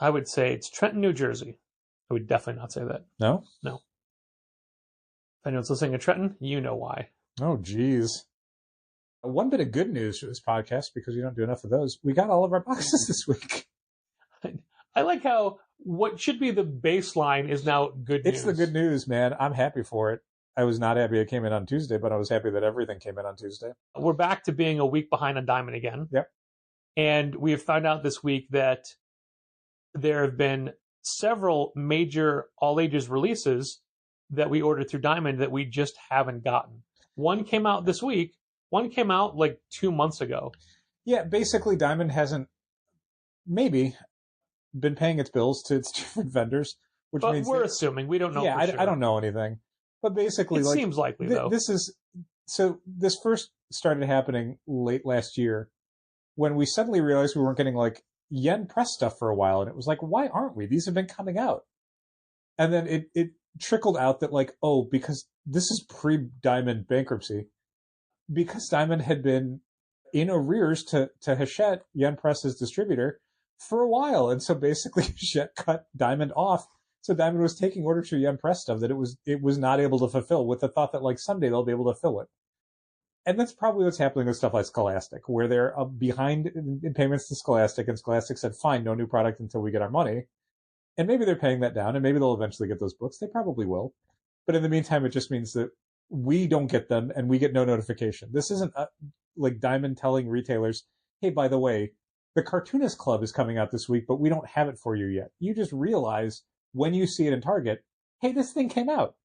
I would say it's Trenton, New Jersey. I would definitely not say that. No? No. If anyone's listening to Trenton, you know why. Oh, geez. One bit of good news for this podcast, because we don't do enough of those. We got all of our boxes this week. I like how what should be the baseline is now good news. It's the good news, man. I'm happy for it. I was not happy it came in on Tuesday, but I was happy that everything came in on Tuesday. We're back to being a week behind on Diamond again. Yep. And we have found out this week that there have been several major all ages releases that we ordered through Diamond that we just haven't gotten. One came out this week. One came out like 2 months ago. Yeah, basically Diamond hasn't maybe been paying its bills to its different vendors, which but means we're assuming. We don't know. Yeah, for sure. I don't know anything. But basically, It seems likely, though. This first started happening late last year when we suddenly realized we weren't getting like yen press stuff for a while, and it was like, why aren't we? These have been coming out. And then it trickled out that like, oh, because this is pre-Diamond bankruptcy, because Diamond had been in arrears to Hachette, Yen Press's distributor, for a while. And so basically Hachette cut Diamond off. So Diamond was taking orders for Yen Press stuff that it was not able to fulfill, with the thought that like someday they'll be able to fill it. And that's probably what's happening with stuff like Scholastic, where they're behind in payments to Scholastic, and Scholastic said, fine, no new product until we get our money. And maybe they're paying that down, and maybe they'll eventually get those books. They probably will. But in the meantime, it just means that we don't get them, and we get no notification. This isn't like Diamond telling retailers, hey, by the way, the Cartoonist Club is coming out this week, but we don't have it for you yet. You just realize when you see it in Target, hey, this thing came out.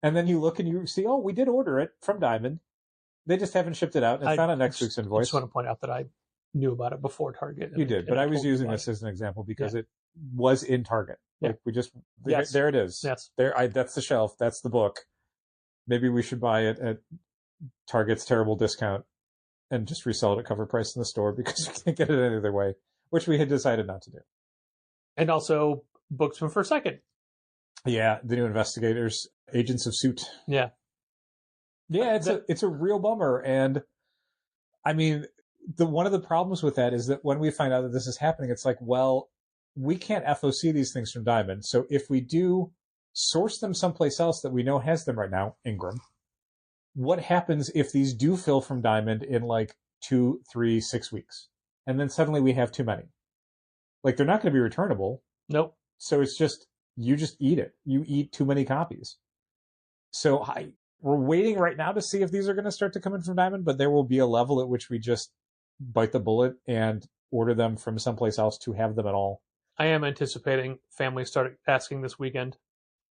And then you look and you see, oh, we did order it from Diamond. They just haven't shipped it out. It's not on next week's invoice. I just want to point out that I knew about it before Target. You did, but I was using this as an example because it was in Target. Like we just, there it is. Yes. That's the shelf. That's the book. Maybe we should buy it at Target's terrible discount and just resell it at cover price in the store because we can't get it any other way, which we had decided not to do. And also books from First Second. Yeah, the new Investigators, Agents of Suit. Yeah. Yeah, it's a real bummer. And I mean, one of the problems with that is that when we find out that this is happening, it's like, well, we can't FOC these things from Diamond. So if we do source them someplace else that we know has them right now, Ingram, what happens if these do fill from Diamond in like 2, 3, 6 weeks? And then suddenly we have too many. Like, they're not going to be returnable. Nope. So it's just, you just eat it. You eat too many copies. So we're waiting right now to see if these are going to start to come in from Diamond, but there will be a level at which we just bite the bullet and order them from someplace else to have them at all. I am anticipating families start asking this weekend.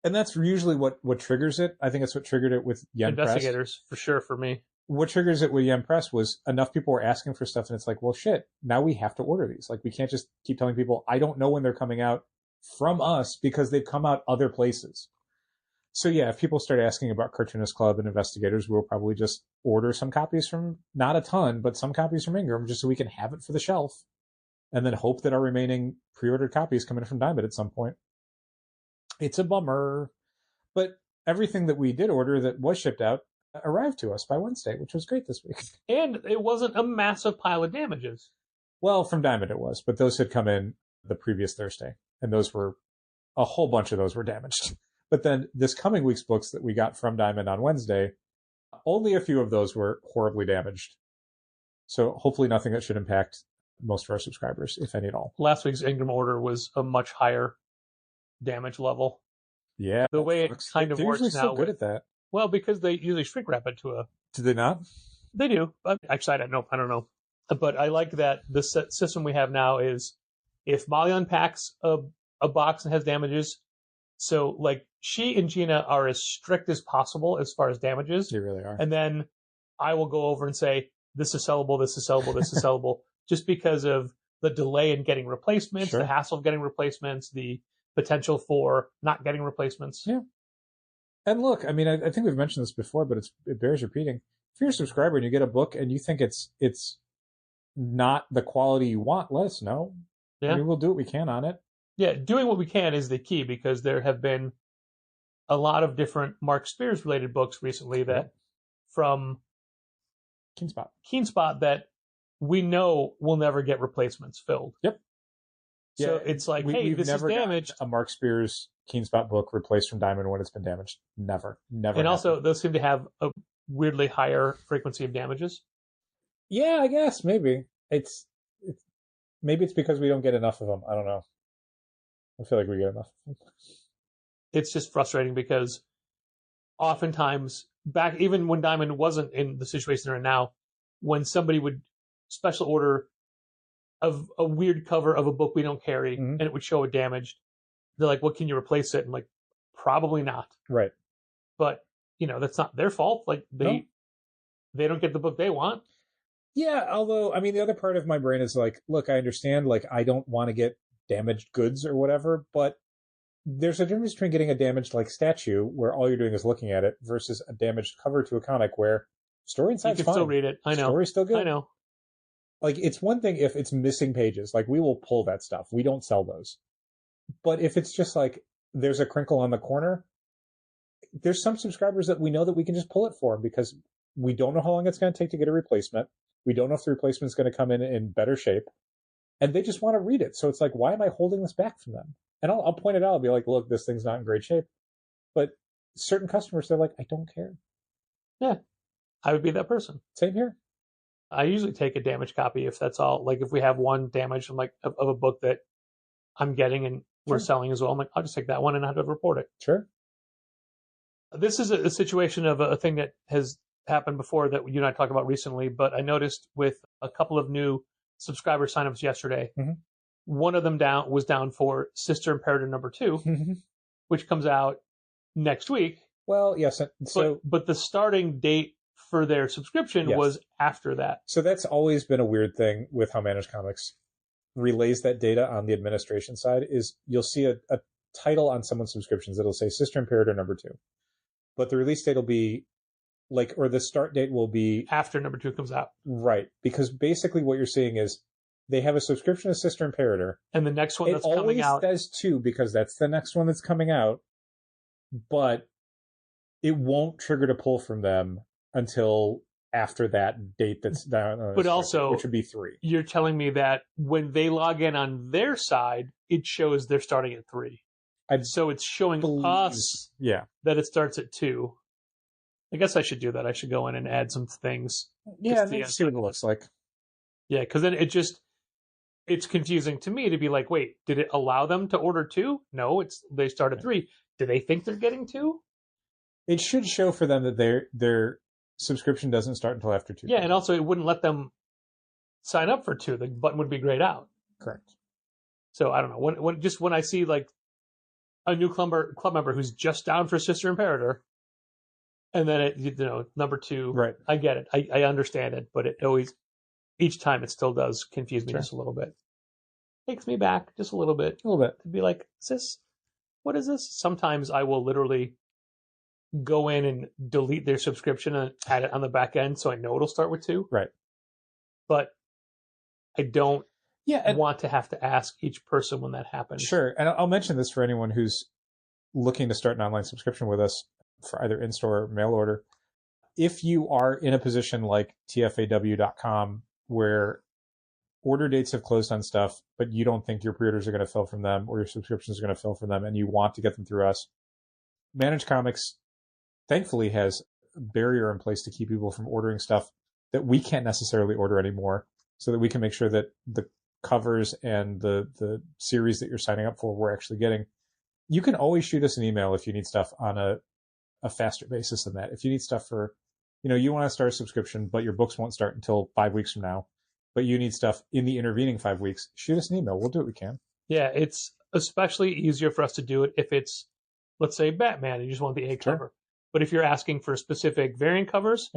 And that's usually what triggers it. I think it's what triggered it with Yen Investigators, Press. for sure, for me. What triggers it with Yen Press was enough people were asking for stuff, and it's like, well, shit, now we have to order these. Like, we can't just keep telling people, I don't know when they're coming out from us because they've come out other places. So yeah, if people start asking about Cartoonist Club and Investigators, we'll probably just order some copies from, not a ton, but some copies from Ingram just so we can have it for the shelf. And then hope that our remaining pre-ordered copies come in from Diamond at some point. It's a bummer, but everything that we did order that was shipped out arrived to us by Wednesday, which was great this week. And it wasn't a massive pile of damages. Well, from Diamond it was, but those had come in the previous Thursday, and those were, a whole bunch of those were damaged. But then this coming week's books that we got from Diamond on Wednesday, only a few of those were horribly damaged. So hopefully nothing that should impact most of our subscribers, if any at all. Last week's Ingram order was a much higher damage level. Yeah. The way it kind of works now. They're so good at that. Well, because they usually shrink wrap it to a... Do they not? They do. Actually, I don't know. But I like that the system we have now is if Molly unpacks a box and has damages, so like she and Gina are as strict as possible as far as damages. They really are. And then I will go over and say, this is sellable, this is sellable, this is sellable, just because of the delay in getting replacements, the hassle of getting replacements, the potential for not getting replacements. Yeah. And look, I mean, I think we've mentioned this before, but it bears repeating. If you're a subscriber and you get a book and you think it's not the quality you want, let us know. Yeah. I mean, we'll do what we can on it. Yeah, doing what we can is the key, because there have been a lot of different Mark Spears related books recently that from Keenspot that we know will never get replacements filled. Yep. So it's like, hey, this is damaged. A Mark Spears Keenspot book replaced from Diamond when it's been damaged. Never. And also, those seem to have a weirdly higher frequency of damages. Yeah, I guess maybe maybe it's because we don't get enough of them. I don't know. I feel like we get enough. It's just frustrating because oftentimes back, even when Diamond wasn't in the situation they're in now, when somebody would special order of a weird cover of a book we don't carry and it would show it damaged, they're like, "What, can you replace it?" I'm like, probably not. Right. But that's not their fault. Like they don't get the book they want. Yeah, although I mean, the other part of my brain is like, look, I understand. Like, I don't want to get damaged goods or whatever, but there's a difference between getting a damaged like statue where all you're doing is looking at it versus a damaged cover to a comic where story inside's You can fine. still read it. I know. Story's still good. I know. Like, it's one thing if it's missing pages. Like, we will pull that stuff. We don't sell those. But if it's just like, there's a crinkle on the corner, there's some subscribers that we know that we can just pull it for because we don't know how long it's going to take to get a replacement. We don't know if the replacement's going to come in better shape. And they just want to read it. So it's like, why am I holding this back from them? And I'll point it out. I'll be like, look, this thing's not in great shape. But certain customers, they're like, I don't care. Yeah. I would be that person. Same here. I usually take a damaged copy if that's all. Like if we have one damage from of a book that I'm getting and we're selling as well, I'm like, I'll just take that one and I have to report it. Sure. This is a situation of a thing that has happened before that you and I talked about recently, but I noticed with a couple of new subscriber signups yesterday, one of them was down for Sister Imperator #2, which comes out next week. Well, yes. But the starting date for their subscription was after that. So that's always been a weird thing with how Managed Comics relays that data on the administration side is you'll see a title on someone's subscriptions that'll say Sister Imperator #2. But the release date will be or the start date will be after #2 comes out. Right. Because basically what you're seeing is they have a subscription to Sister Imperator. And the next one that's coming out. It always says 2 because that's the next one that's coming out. But it won't trigger to pull from them until after that date that's down. But also, which would be 3. You're telling me that when they log in on their side, it shows they're starting at 3. So it's showing us that it starts at 2. I guess I should do that. I should go in and add some things. Yeah, see what it looks like. Yeah, because then it's confusing to me to be like, wait, did it allow them to order 2? No, they start at 3. Do they think they're getting 2? It should show for them that their subscription doesn't start until after 2. Yeah, and also it wouldn't let them sign up for 2. The button would be grayed out. Correct. So I don't know. When I see like a new club member who's just down for Sister Imperator, and then #2, right? I get it. I understand it, but each time it still does confuse me just a little bit. Takes me back just a little bit. To be like, sis, what is this? Sometimes I will literally go in and delete their subscription and add it on the back end so I know it'll start with 2. Right. But I don't want to have to ask each person when that happens. Sure. And I'll mention this for anyone who's looking to start an online subscription with us for either in-store or mail order. If you are in a position like tfaw.com where order dates have closed on stuff, but you don't think your pre-orders are going to fill from them or your subscriptions are going to fill from them and you want to get them through us, Managed Comics thankfully has a barrier in place to keep people from ordering stuff that we can't necessarily order anymore so that we can make sure that the covers and the series that you're signing up for we're actually getting. You can always shoot us an email if you need stuff on a faster basis than that. If you need stuff for, you want to start a subscription, but your books won't start until 5 weeks from now, but you need stuff in the intervening 5 weeks, shoot us an email. We'll do what we can. Yeah, it's especially easier for us to do it if it's, let's say, Batman, and you just want the A cover. But if you're asking for specific variant covers,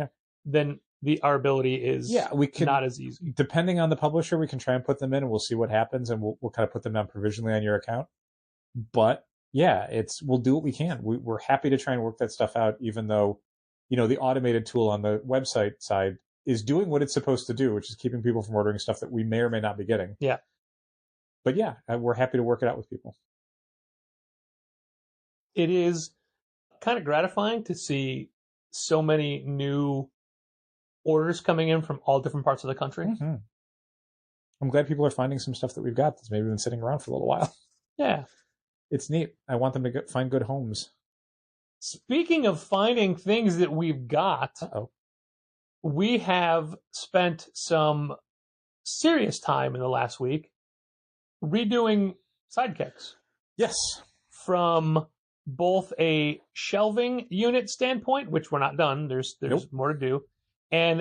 then our ability is not as easy. Depending on the publisher, we can try and put them in, and we'll see what happens, and we'll kind of put them down provisionally on your account. But yeah, we'll do what we can. We're happy to try and work that stuff out, even though, the automated tool on the website side is doing what it's supposed to do, which is keeping people from ordering stuff that we may or may not be getting. Yeah. But yeah, we're happy to work it out with people. It is kind of gratifying to see so many new orders coming in from all different parts of the country. Mm-hmm. I'm glad people are finding some stuff that we've got that's maybe been sitting around for a little while. Yeah. It's neat. I want them to find good homes. Speaking of finding things that we've got, we have spent some serious time in the last week redoing Sidekicks. Yes. From both a shelving unit standpoint, which we're not done, there's more to do, and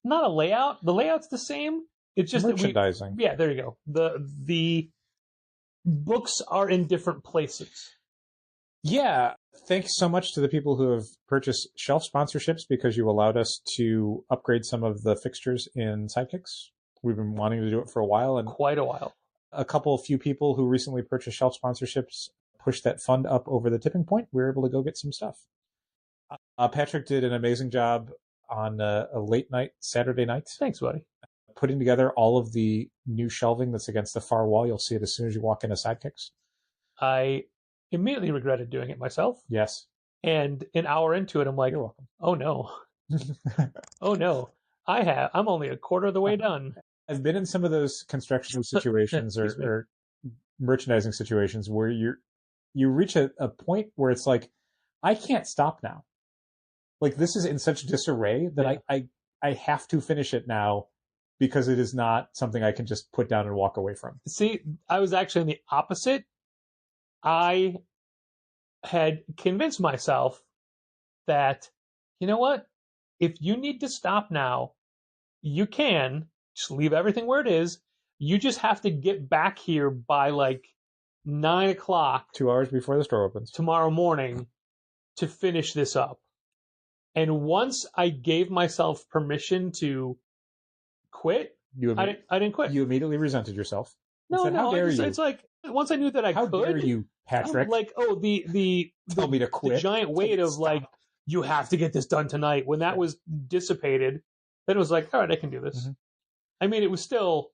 not a layout. The layout's the same. It's just merchandising. There you go. The books are in different places. Yeah. Thanks so much to the people who have purchased shelf sponsorships because you allowed us to upgrade some of the fixtures in Sidekicks. We've been wanting to do it for a while. And quite a while. a few people who recently purchased shelf sponsorships pushed that fund up over the tipping point. We were able to go get some stuff. Patrick did an amazing job on a late night Saturday night. Thanks, buddy. Putting together all of the new shelving that's against the far wall. You'll see it as soon as you walk into Sidekicks. I immediately regretted doing it myself. Yes. And an hour into it, I'm like, you're welcome. Oh no. Oh no. I'm only a quarter of the way done. I've been in some of those construction situations or merchandising situations where you reach a point where it's like, I can't stop now. Like, this is in such disarray that I have to finish it now because it is not something I can just put down and walk away from. See, I was actually in the opposite. I had convinced myself that, you know what? If you need to stop now, you can just leave everything where it is. You just have to get back here by like 9 o'clock. 2 hours before the store opens. Tomorrow morning to finish this up. And once I gave myself permission to quit, I didn't quit. You immediately resented yourself. No, said, how dare you? It's like, once I knew that I how could. How dare you, Patrick? Like, oh, tell me to quit. The giant weight of like, you have to get this done tonight. When that was dissipated, then it was like, all right, I can do this. Mm-hmm. I mean, it was still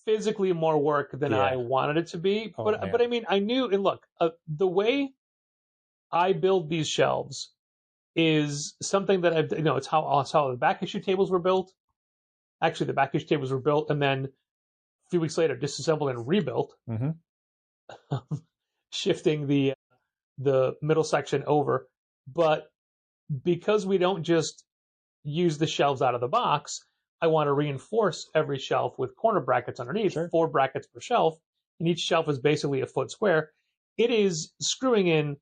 physically more work than I wanted it to be. But I mean, I knew, and look, the way I build these shelves is something that it's how the back issue tables were built. Actually, the back issue tables were built and then a few weeks later disassembled and rebuilt, shifting the middle section over. But because we don't just use the shelves out of the box, I want to reinforce every shelf with corner brackets underneath, 4 brackets per shelf, and each shelf is basically a foot square. It is screwing in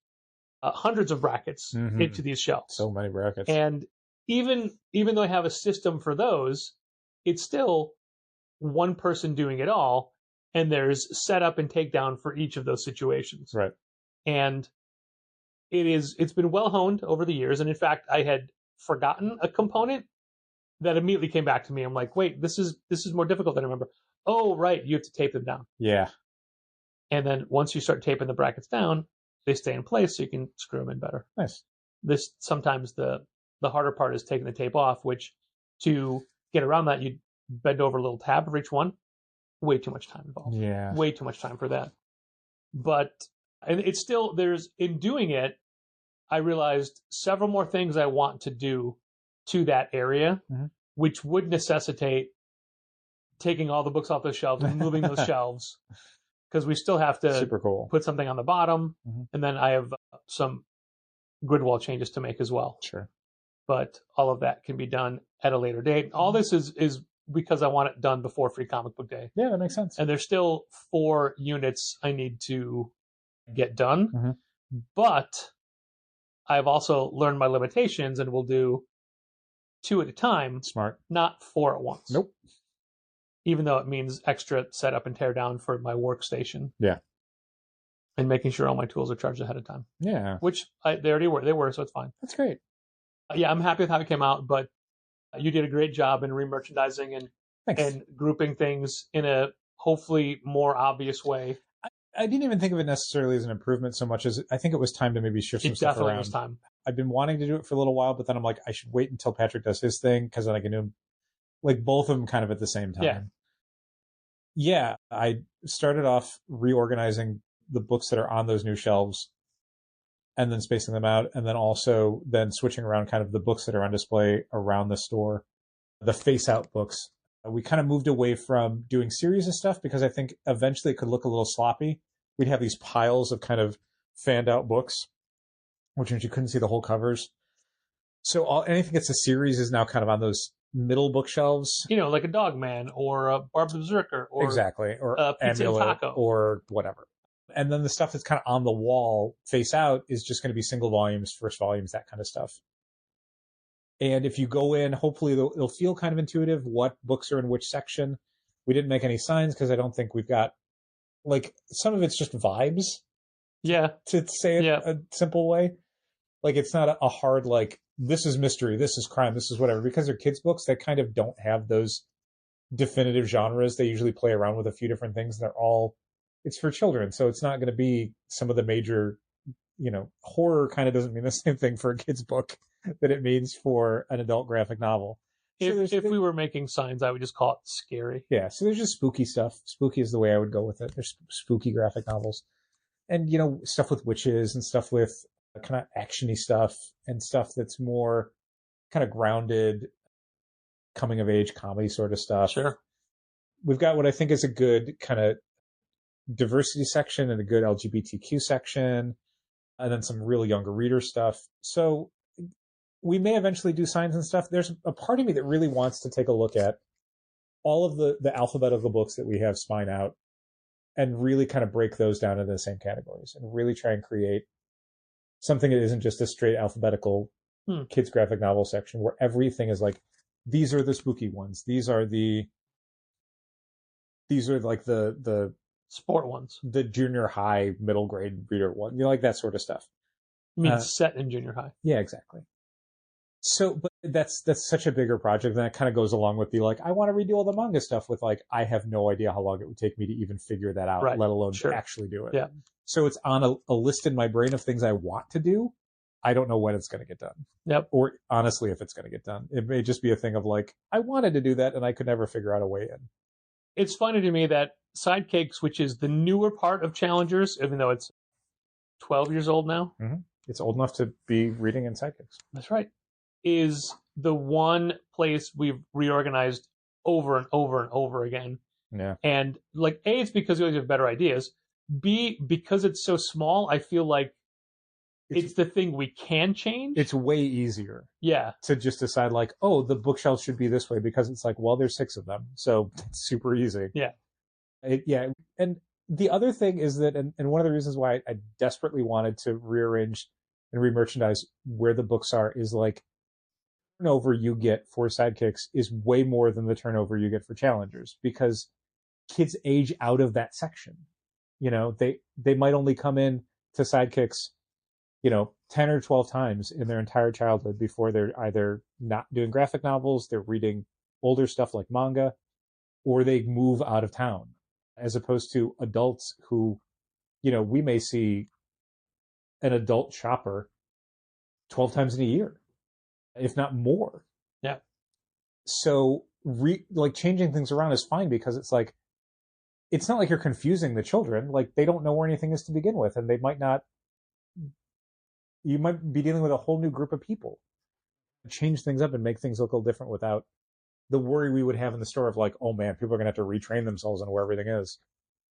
hundreds of brackets into these shelves. So many brackets. And even though I have a system for those, it's still one person doing it all, and there's setup and takedown for each of those situations. Right. And it's been well honed over the years, and in fact, I had forgotten a component that immediately came back to me. I'm like, wait, this is more difficult than I remember. Oh, right, you have to tape them down. Yeah. And then once you start taping the brackets down, they stay in place so you can screw them in better. Nice. This sometimes the harder part is taking the tape off, which to get around that, you bend over a little tab for each one. Way too much time involved. Yeah. Way too much time for that. But, and it's still, in doing it, I realized several more things I want to do to that area, which would necessitate taking all the books off those shelves and moving those shelves, because we still have to super cool. Put something on the bottom, and then I have some grid wall changes to make as well. Sure. But all of that can be done at a later date. All this is because I want it done before Free Comic Book Day. Yeah, that makes sense. And there's still 4 units I need to get done. But I've also learned my limitations and will do 2 at a time. Smart. Not 4 at once. Nope. Even though it means extra setup and tear down for my workstation. Yeah. And making sure all my tools are charged ahead of time. Yeah. Which they already were. They were, so it's fine. That's great. Yeah, I'm happy with how it came out, but you did a great job in remerchandising and grouping things in a hopefully more obvious way. I didn't even think of it necessarily as an improvement so much as I think it was time to maybe shift some stuff around. It definitely was time. I've been wanting to do it for a little while, but then I'm like, I should wait until Patrick does his thing because then I can do them, like both of them kind of at the same time. Yeah, I started off reorganizing the books that are on those new shelves and then spacing them out, and then also then switching around kind of the books that are on display around the store, the face-out books. We kind of moved away from doing series of stuff because I think eventually it could look a little sloppy. We'd have these piles of kind of fanned-out books, which means you couldn't see the whole covers. So anything that's a series is now kind of on those middle bookshelves. You know, like a Dogman or a Barb the Berserker or exactly, or Pizza and Taco or whatever. And then the stuff that's kind of on the wall, face out, is just going to be single volumes, first volumes, that kind of stuff. And if you go in, hopefully it'll feel kind of intuitive what books are in which section. We didn't make any signs because I don't think we've got, like, some of it's just vibes. Yeah. To say it a simple way. Like, it's not a hard, like, this is mystery, this is crime, this is whatever. Because they're kids' books, they kind of don't have those definitive genres. They usually play around with a few different things. It's for children. So it's not going to be some of the major, horror kind of doesn't mean the same thing for a kid's book that it means for an adult graphic novel. If we were making signs, I would just call it scary. Yeah, so there's just spooky stuff. Spooky is the way I would go with it. There's spooky graphic novels. And, stuff with witches and stuff with kind of actiony stuff and stuff that's more kind of grounded, coming of age comedy sort of stuff. Sure. We've got what I think is a good kind of diversity section and a good LGBTQ section, and then some real younger reader stuff. So we may eventually do signs and stuff. There's a part of me that really wants to take a look at all of the alphabetical books that we have spine out and really kind of break those down into the same categories and really try and create something that isn't just a straight alphabetical kids graphic novel section where everything is like, these are the spooky ones. These are like the sport ones, the junior high, middle grade reader one, like that sort of stuff. I mean, set in junior high. Yeah, exactly. So, but that's such a bigger project, and that kind of goes along with the, like, I want to redo all the manga stuff with, like, I have no idea how long it would take me to even figure that out, let alone actually do it. Yeah. So it's on a list in my brain of things I want to do. I don't know when it's going to get done. Yep. Or honestly, if it's going to get done. It may just be a thing of, like, I wanted to do that, and I could never figure out a way in. It's funny to me that Sidekicks, which is the newer part of Challengers, even though it's 12 years old now. Mm-hmm. It's old enough to be reading in Sidekicks. That's right. Is the one place we've reorganized over and over and over again. Yeah. And like, A, it's because we always have better ideas. B, because it's so small, I feel like it's the thing we can change. It's way easier. Yeah. To just decide, like, oh, the bookshelf should be this way, because it's like, well, there's 6 of them. So it's super easy. Yeah. And the other thing is that, and one of the reasons why I desperately wanted to rearrange and remerchandise where the books are is, like, turnover you get for Sidekicks is way more than the turnover you get for Challengers, because kids age out of that section. They might only come in to Sidekicks 10 or 12 times in their entire childhood before they're either not doing graphic novels, they're reading older stuff like manga, or they move out of town, as opposed to adults who, we may see an adult shopper 12 times in a year, if not more. Yeah. So changing things around is fine, because it's like, it's not like you're confusing the children. Like, they don't know where anything is to begin with, and you might be dealing with a whole new group of people. Change things up and make things look a little different without the worry we would have in the store of, like, oh man, people are going to have to retrain themselves on where everything is.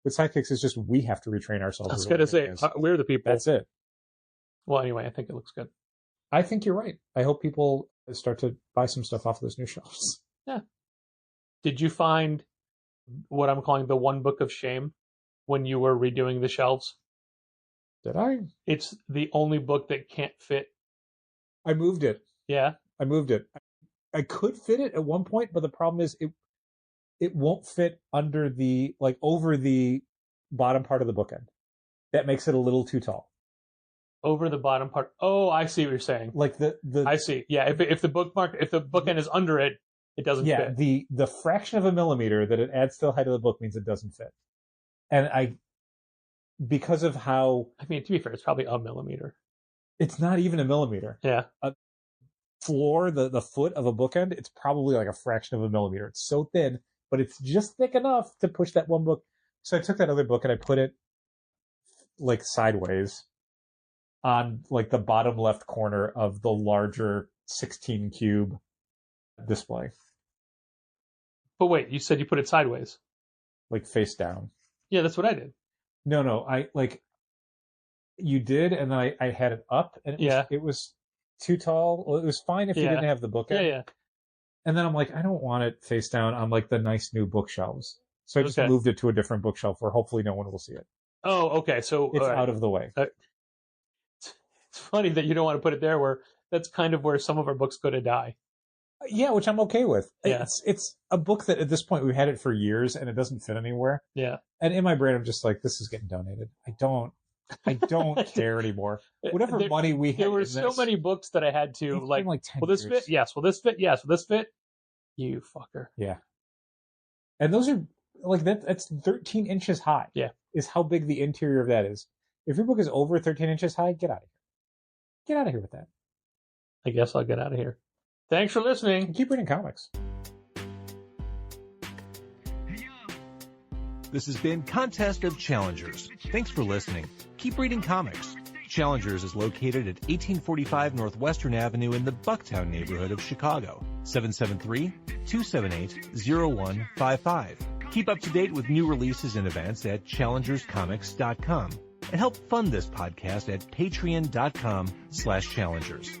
With Sidekicks, it's just, we have to retrain ourselves. I was going to say, we're the people. That's it. Well, anyway, I think it looks good. I think you're right. I hope people start to buy some stuff off of those new shelves. Yeah. Did you find what I'm calling the one book of shame when you were redoing the shelves? Did I? It's the only book that can't fit. I moved it. Yeah. I moved it. I could fit it at one point, but the problem is it won't fit under over the bottom part of the bookend. That makes it a little too tall. Over the bottom part. Oh, I see what you're saying. Like the I see. Yeah, if the bookend is under it, it doesn't fit. Yeah, the fraction of a millimeter that it adds to the height of the book means it doesn't fit. And because of how, I mean, to be fair, it's probably a millimeter. It's not even a millimeter. Yeah. The foot of a bookend, it's probably like a fraction of a millimeter. It's so thin, but it's just thick enough to push that one book. So I took that other book and I put it like sideways on like the bottom left corner of the larger 16 cube display. But wait, you said you put it sideways. Like face down. Yeah, that's what I did. No, you did, and then I had it up, and it was too tall. Well, it was fine if you didn't have the book. Yeah. And then I'm like, I don't want it face down on like the nice new bookshelves. So I just moved it to a different bookshelf where hopefully no one will see it. Oh, okay. So it's out of the way. It's funny that you don't want to put it there, where that's kind of where some of our books go to die. Yeah, which I'm okay with. Yeah. It's a book that at this point we've had it for years and it doesn't fit anywhere. Yeah. And in my brain, I'm just like, this is getting donated. I don't care anymore. Whatever money we had. There were so many books that I had to like 10 will this years. fit? Yes. Will this fit? Yes. Will this fit? You fucker. Yeah. And those are like that's 13 inches high. Yeah. Is how big the interior of that is. If your book is over 13 inches high, get out of here. Get out of here with that. I guess I'll get out of here. Thanks for listening. And keep reading comics. This has been Contest of Challengers. Thanks for listening. Keep reading comics. Challengers is located at 1845 Northwestern Avenue in the Bucktown neighborhood of Chicago. 773-278-0155. Keep up to date with new releases and events at challengerscomics.com. And help fund this podcast at patreon.com/challengers.